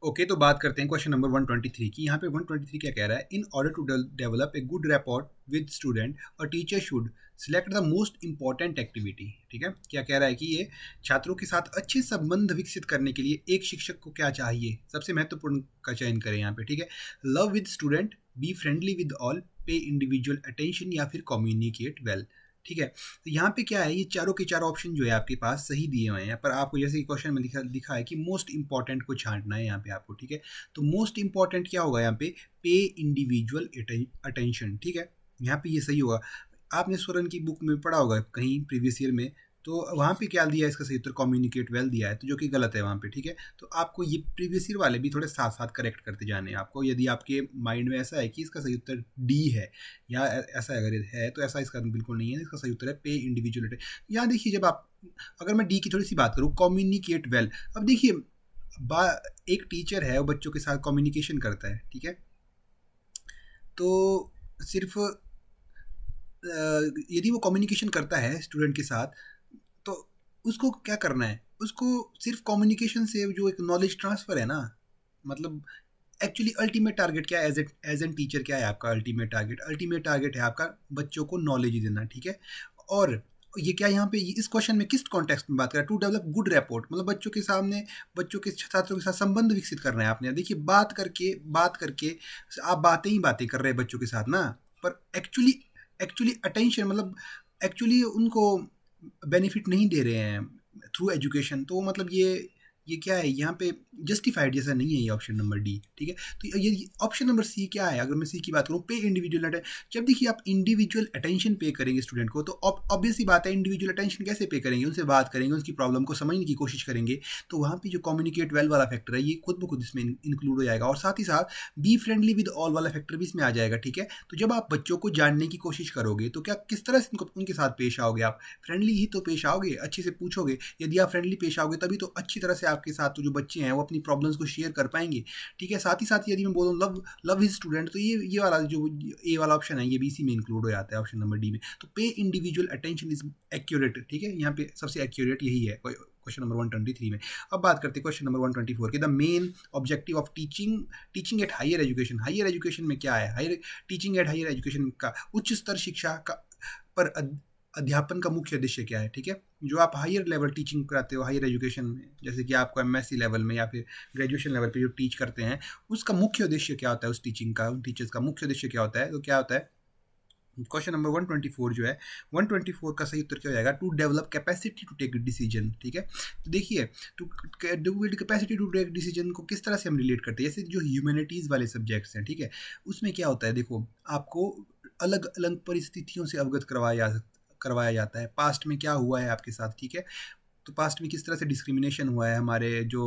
Speaker 1: ओके, तो बात करते हैं क्वेश्चन नंबर 123 की। यहाँ पे 123 क्या कह रहा है, in order to develop a good rapport with student और teacher should select the most important activity. ठीक है, क्या कह रहा है कि ये छात्रों के साथ अच्छे संबंध विकसित करने के लिए एक शिक्षक को क्या चाहिए, सबसे महत्वपूर्ण का चयन करें यहाँ पे। ठीक है, love with student, be friendly with all, पे इंडिविजुअल अटेंशन, या फिर कम्युनिकेट वेल। ठीक है, तो यहाँ पे क्या है, ये चारों के चारों ऑप्शन जो है आपके पास सही दिए हुए हैं, पर आपको जैसे कि क्वेश्चन में लिखा है कि मोस्ट इंपॉर्टेंट को छांटना है यहाँ पे आपको। ठीक है, तो मोस्ट इंपॉर्टेंट क्या होगा यहाँ पे इंडिविजुअल अटेंशन। ठीक है, यहाँ पे ये सही होगा। आपने स्वरन की बुक में पढ़ा होगा कहीं प्रीवियस ईयर में, तो वहाँ पे क्या दिया है इसका सही उत्तर, कम्युनिकेट वेल दिया है, तो जो कि गलत है वहाँ पे। ठीक है, तो आपको ये प्रीवियस ईयर वाले भी थोड़े साथ साथ करेक्ट करते जाने हैं आपको। यदि आपके माइंड में ऐसा है कि इसका सही उत्तर डी है, या ऐसा अगर है तो ऐसा इसका बिल्कुल नहीं है, इसका सही उत्तर है पे इंडिविजुअल। यहाँ देखिए, जब आप, अगर मैं डी की थोड़ी सी बात करूँ, कम्युनिकेट वेल, अब देखिए एक टीचर है वो बच्चों के साथ कम्युनिकेशन करता है। ठीक है, तो सिर्फ यदि वो कम्युनिकेशन करता है स्टूडेंट के साथ, तो उसको क्या करना है, उसको सिर्फ कम्युनिकेशन से जो एक नॉलेज ट्रांसफ़र है ना, मतलब एक्चुअली अल्टीमेट टारगेट क्या है, एज एन टीचर क्या है आपका अल्टीमेट टारगेट है आपका बच्चों को नॉलेज देना। ठीक है, और ये क्या यहाँ पे इस क्वेश्चन में किस कॉन्टेक्स्ट में बात कर रहा है, टू डेवलप गुड रैपोर्ट, मतलब बच्चों के सामने, बच्चों के छात्रों के साथ संबंध विकसित करना है आपने। देखिए बात करके आप बातें कर रहे हैं बच्चों के साथ ना, पर एक्चुअली अटेंशन, मतलब एक्चुअली उनको बेनिफिट नहीं दे रहे हैं थ्रू एजुकेशन। तो मतलब ये क्या है यहाँ पे, जस्टिफाइड जैसा नहीं है ये ऑप्शन नंबर डी। ठीक है, तो ये ऑप्शन नंबर सी क्या है, अगर मैं सी की बात करूँ, पे इंडिविजुअल अटेंशन। जब देखिए आप इंडिविजुअल अटेंशन पे करेंगे स्टूडेंट को, तो ऑब्वियसली बात है इंडिविजुअल अटेंशन कैसे पे करेंगे, उनसे बात करेंगे, उसकी प्रॉब्लम को समझने की कोशिश करेंगे, तो वहाँ पे जो कम्युनिकेट वेल वाला फैक्टर है ये खुद ब खुद इसमें इंक्लूड हो जाएगा, और साथ ही साथ बी फ्रेंडली विद ऑल वाला फैक्टर भी इसमें आ जाएगा। ठीक है, तो जब आप बच्चों को जानने की कोशिश करोगे तो क्या किस तरह से उनके साथ पेश आओगे, आप फ्रेंडली ही तो पेश आओगे, अच्छे से पूछोगे। यदि आप फ्रेंडली पेश आओगे तभी तो अच्छी तरह से आपके साथ तो जो बच्चे हैं वो अपनी प्रॉब्लम्स को शेयर कर पाएंगे। ठीक है, साथ ही साथ यदि मैं बोलूँ लव हिज स्टूडेंट, तो ये वाला जो ए वाला ऑप्शन है ये भी इसी में इंक्लूड हो जाता है ऑप्शन नंबर डी में। तो पे इंडिविजुअल अटेंशन इज एक्यूरेट। ठीक है, यहाँ पे सबसे एक्यूरेट यही है क्वेश्चन नंबर 123 में। अब बात करते हैं क्वेश्चन नंबर 124 के, the main objective of teaching at higher education में क्या है, टीचिंग एट हायर एजुकेशन का उच्च स्तर शिक्षा का पर अध्यापन का मुख्य उद्देश्य क्या है। ठीक है, जो आप हायर लेवल टीचिंग कराते हो हायर एजुकेशन में, जैसे कि आपको एमएससी लेवल में या फिर ग्रेजुएशन लेवल पे जो टीच करते हैं, उसका मुख्य उद्देश्य क्या होता है, उस टीचिंग का, उन टीचर्स का मुख्य उद्देश्य क्या होता है, तो क्या होता है क्वेश्चन नंबर 124 जो है, 124 का सही उत्तर क्या हो जाएगा? To develop capacity to take decision. ठीक है, तो देखिए, to develop capacity to take decision को किस तरह से हम रिलेट करते हैं, जैसे जो ह्यूमैनिटीज़ वाले सब्जेक्ट्स हैं, ठीक है, उसमें क्या होता है, देखो आपको अलग अलग परिस्थितियों से अवगत करवाया जाता है, पास्ट में क्या हुआ है आपके साथ, ठीक है, तो पास्ट में किस तरह से डिस्क्रिमिनेशन हुआ है, हमारे जो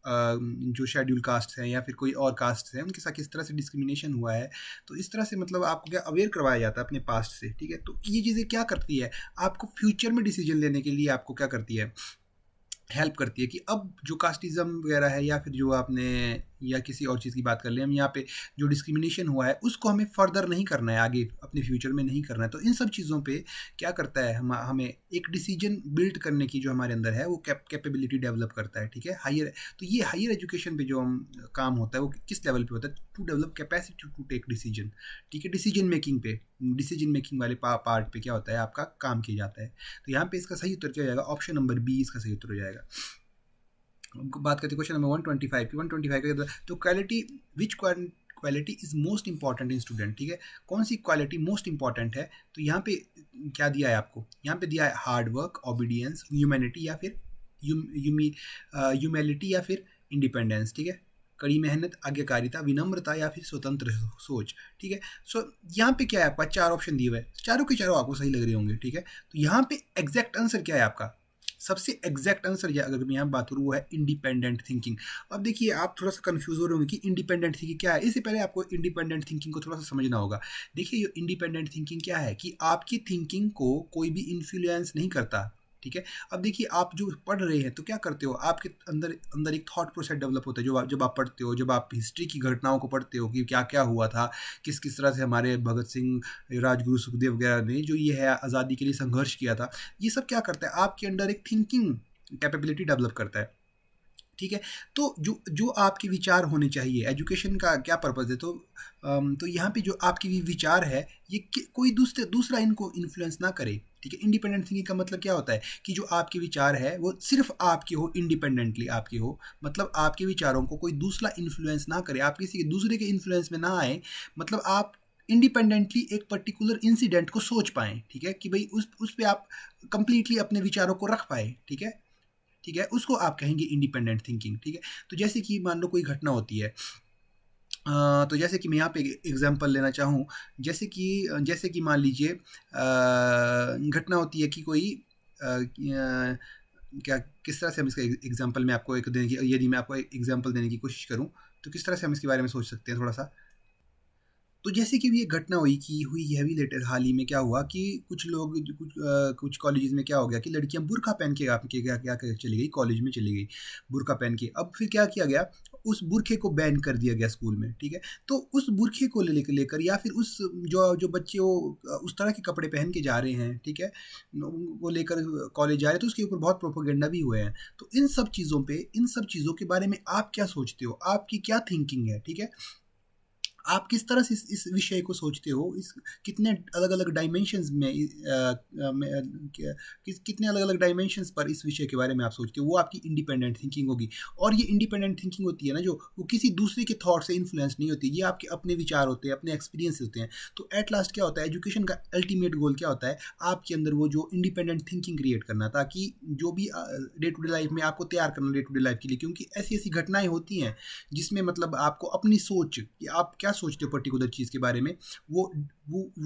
Speaker 1: शेड्यूल कास्ट हैं या फिर कोई और कास्ट हैं, उनके साथ किस तरह से डिस्क्रिमिनेशन हुआ है, तो इस तरह से मतलब आपको क्या अवेयर करवाया जाता है अपने पास्ट से। ठीक है, तो ये चीज़ें क्या करती है, आपको फ्यूचर में डिसीजन लेने के लिए आपको क्या करती है, हेल्प करती है कि अब जो कास्टिज़म वगैरह है या फिर जो आपने या किसी और चीज़ की बात कर लें हम, यहाँ पे जो डिस्क्रिमिनेशन हुआ है उसको हमें फर्दर नहीं करना है, आगे अपने फ्यूचर में नहीं करना है। तो इन सब चीज़ों पे क्या करता है, हमें एक डिसीजन बिल्ड करने की जो हमारे अंदर है वो कैपेबिलिटी डेवलप करता है। ठीक है, हायर, तो ये हायर एजुकेशन पे जो हम काम होता है वो किस लेवल पे होता है, to develop capacity to take decision. ठीक है, डिसीजन मेकिंग पे, डिसीजन मेकिंग वाले पार्ट पे क्या होता है, आपका काम किया जाता है। तो यहाँ पे इसका सही उत्तर क्या हो जाएगा, ऑप्शन नंबर बी इसका सही उत्तर हो जाएगा। बात करते हैं क्वेश्चन नंबर 125 की। 125 के तो quality is most important in student. ठीक है, कौन सी क्वालिटी मोस्ट इंपॉर्टेंट है, तो यहाँ पे क्या दिया है आपको, यहाँ पे दिया है हार्ड वर्क, ओबीडियंस, ह्यूमैनिटी या फिर ह्यूमैलिटी या फिर इंडिपेंडेंस। ठीक है, कड़ी मेहनत, आज्ञाकारिता, विनम्रता या फिर स्वतंत्र सोच। ठीक है, सो यहाँ पे क्या है, आपका 4 ऑप्शन दिए हुए हैं, चारों के चारों आपको सही लग रहे होंगे। ठीक है, तो यहाँ पे एग्जैक्ट आंसर क्या है आपका, सबसे एग्जैक्ट आंसर अगर मैं यहाँ बात करूँ वो है इंडिपेंडेंट थिंकिंग। अब देखिए, आप थोड़ा सा कंफ्यूज हो रहे होंगे कि इंडिपेंडेंट थिंकिंग क्या है। इससे पहले आपको इंडिपेंडेंट थिंकिंग को थोड़ा सा समझना होगा। देखिए, ये इंडिपेंडेंट थिंकिंग क्या है कि आपकी थिंकिंग को कोई भी इन्फ्लुएंस नहीं करता। ठीक है, अब देखिए, आप जो पढ़ रहे हैं तो क्या करते हो, आपके अंदर एक थॉट प्रोसेस डेवलप होता है जब आप पढ़ते हो, जब आप हिस्ट्री की घटनाओं को पढ़ते हो कि क्या क्या हुआ था, किस किस तरह से हमारे भगत सिंह, राजगुरु, सुखदेव वगैरह ने जो ये है आज़ादी के लिए संघर्ष किया था, ये सब क्या करता है, आपके अंदर एक थिंकिंग कैपेबिलिटी डेवलप करता है। ठीक है, तो जो आपके विचार होने चाहिए, एजुकेशन का क्या पर्पज़ है, तो यहाँ पे जो आपके विचार है ये कोई दूसरा इनको इन्फ्लुएंस ना करे। ठीक है, इंडिपेंडेंट थिंकिंग का मतलब क्या होता है कि जो आपके विचार है वो सिर्फ आपके हो, इंडिपेंडेंटली आपके हो, मतलब आपके विचारों को कोई दूसरा इन्फ्लुएंस ना करे, आप किसी दूसरे के इन्फ्लुएंस में ना आए, मतलब आप इंडिपेंडेंटली एक पर्टिकुलर इंसिडेंट को सोच पाएँ। ठीक है, कि भाई उस पर आप कंप्लीटली अपने विचारों को रख पाए। ठीक है, उसको आप कहेंगे इंडिपेंडेंट थिंकिंग। ठीक है, तो जैसे कि मान लो कोई घटना होती है, तो जैसे कि मैं यहाँ पे एग्जांपल लेना चाहूँ, जैसे कि मान लीजिए घटना होती है कि कोई क्या, किस तरह से हम इसका एग्जांपल में आपको यदि मैं आपको एग्जांपल देने की कोशिश करूँ तो किस तरह से हम इसके बारे में सोच सकते हैं थोड़ा सा। तो जैसे कि ये घटना हुई है अभी लेटर हाल ही में, क्या हुआ कि कुछ कॉलेजेस में क्या हो गया कि लड़कियां बुर्का पहन के क्या चली गई, कॉलेज में चली गई बुर्का पहन के। अब फिर क्या किया गया, उस बुरखे को बैन कर दिया गया स्कूल में। ठीक है, तो उस बुरखे को लेकर या फिर उस जो बच्चे वो उस तरह के कपड़े पहन के जा रहे हैं, ठीक है, वो लेकर कॉलेज जा रहे हैं, तो उसके ऊपर बहुत प्रोपोगेंडा भी हुए हैं। तो इन सब चीज़ों के बारे में आप क्या सोचते हो, आपकी क्या थिंकिंग है। ठीक है, आप किस तरह से इस विषय को सोचते हो, इस कितने अलग अलग डायमेंशंस कितने अलग अलग डायमेंशंस पर इस विषय के बारे में आप सोचते हो, वो आपकी इंडिपेंडेंट थिंकिंग होगी। और ये इंडिपेंडेंट थिंकिंग होती है ना, जो वो किसी दूसरे के थॉट से इन्फ्लुएंस नहीं होती, ये आपके अपने विचार होते हैं, अपने एक्सपीरियंस होते हैं। तो एट लास्ट क्या होता है, एजुकेशन का अल्टीमेट गोल क्या होता है, आपके अंदर वो जो इंडिपेंडेंट थिंकिंग क्रिएट करना, ताकि जो भी डे टू डे लाइफ में आपको तैयार करना डे टू डे लाइफ के लिए, क्योंकि ऐसी ऐसी घटनाएं होती हैं जिसमें मतलब आपको अपनी सोच कि आप क्या सोचते हो पर्टिकुलर चीज़ के बारे में, वो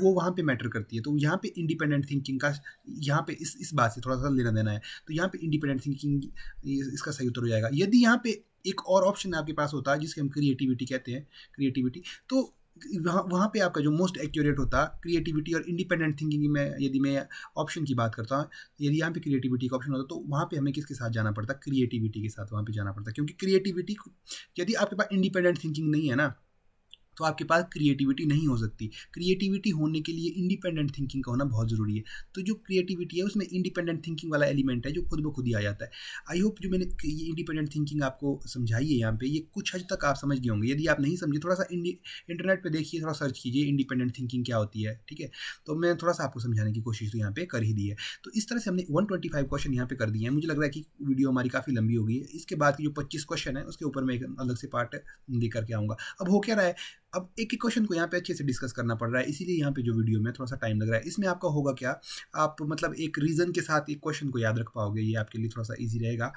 Speaker 1: वहाँ पे मैटर करती है। तो यहाँ पे इंडिपेंडेंट थिंकिंग का यहाँ पे इस बात से थोड़ा सा लेना देना है। तो यहाँ पे इंडिपेंडेंट थिंकिंग इसका सही उत्तर हो जाएगा। यदि यहाँ पे एक और ऑप्शन आपके पास होता है जिसके हम क्रिएटिविटी कहते हैं, क्रिएटिविटी, तो वहाँ पे आपका जो मोस्ट एक्यूरेट होता क्रिएटिविटी और इंडिपेंडेंट थिंकिंग में, यदि मैं ऑप्शन की बात करता हूँ, यदि यहाँ पे क्रिएटिविटी का ऑप्शन होता तो वहाँ पे हमें किसके साथ जाना पड़ता, क्रिएटिविटी के साथ वहाँ पे जाना पड़ता, क्योंकि क्रिएटिविटी, यदि आपके पास इंडिपेंडेंट थिंकिंग नहीं है ना, तो आपके पास क्रिएटिविटी नहीं हो सकती। क्रिएटिविटी होने के लिए इंडिपेंडेंट थिंकिंग का होना बहुत ज़रूरी है। तो जो क्रिएटिविटी है उसमें इंडिपेंडेंट थिंकिंग वाला एलिमेंट है जो खुद ब खुद ही आ जाता है। आई होप जो मैंने ये इंडिपेंडेंट थिंकिंग आपको समझाई है यहाँ पे, ये कुछ हद तक आप समझ गए होंगे। यदि आप नहीं समझे, थोड़ा सा इंटरनेट पर देखिए, थोड़ा सर्च कीजिए इंडिपेंडेंट थिंकिंग क्या होती है। ठीक है, तो मैं थोड़ा सा आपको समझाने की कोशिश तो यहाँ पे कर ही दी है। तो इस तरह से हमने 125 क्वेश्चन यहाँ पे कर दिए हैं। मुझे लग रहा है कि वीडियो हमारी काफ़ी लंबी हो गई है। इसके बाद की जो 25 क्वेश्चन है उसके ऊपर मैं एक अलग से पार्ट लेकर के आऊँगा। अब हो क्या रहा है, अब एक-एक क्वेश्चन को यहाँ पे अच्छे से डिस्कस करना पड़ रहा है, इसीलिए यहाँ पे जो वीडियो में थोड़ा-सा टाइम लग रहा है। इसमें आपका होगा क्या, आप मतलब एक रीज़न के साथ एक क्वेश्चन को याद रख पाओगे, ये आपके लिए थोड़ा-सा ईज़ी रहेगा।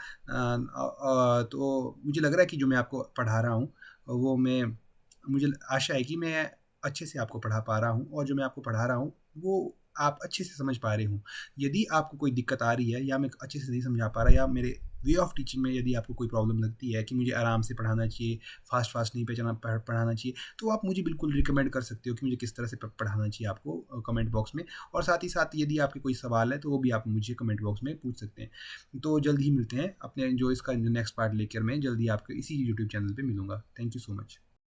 Speaker 1: तो मुझे लग रहा है कि जो मैं आपको पढ़ा रहा हूँ, वो मुझे आशा है कि मैं अच्छे से आपको पढ़ा पा रहा हूँ, और जो मैं आपको पढ़ा रहा हूँ, वो आप अच्छे से समझ पा रहे हो। यदि आपको कोई दिक्कत आ रही है, या मैं अच्छे से नहीं समझा पा रहा, या मेरे वे ऑफ टीचिंग में यदि आपको कोई प्रॉब्लम लगती है कि मुझे आराम से पढ़ाना चाहिए, फ़ास्ट नहीं पढ़ाना चाहिए, तो आप मुझे बिल्कुल रिकमेंड कर सकते हो कि मुझे किस तरह से पढ़ाना चाहिए आपको, कमेंट बॉक्स में। और साथ ही साथ यदि आपके कोई सवाल है, तो वो भी आप मुझे कमेंट बॉक्स में पूछ सकते हैं। तो जल्द ही मिलते हैं, अपने जो इसका नेक्स्ट पार्ट लेकर मैं जल्दी आपको इसी यूट्यूब चैनल पे मिलूँगा। Thank you so much.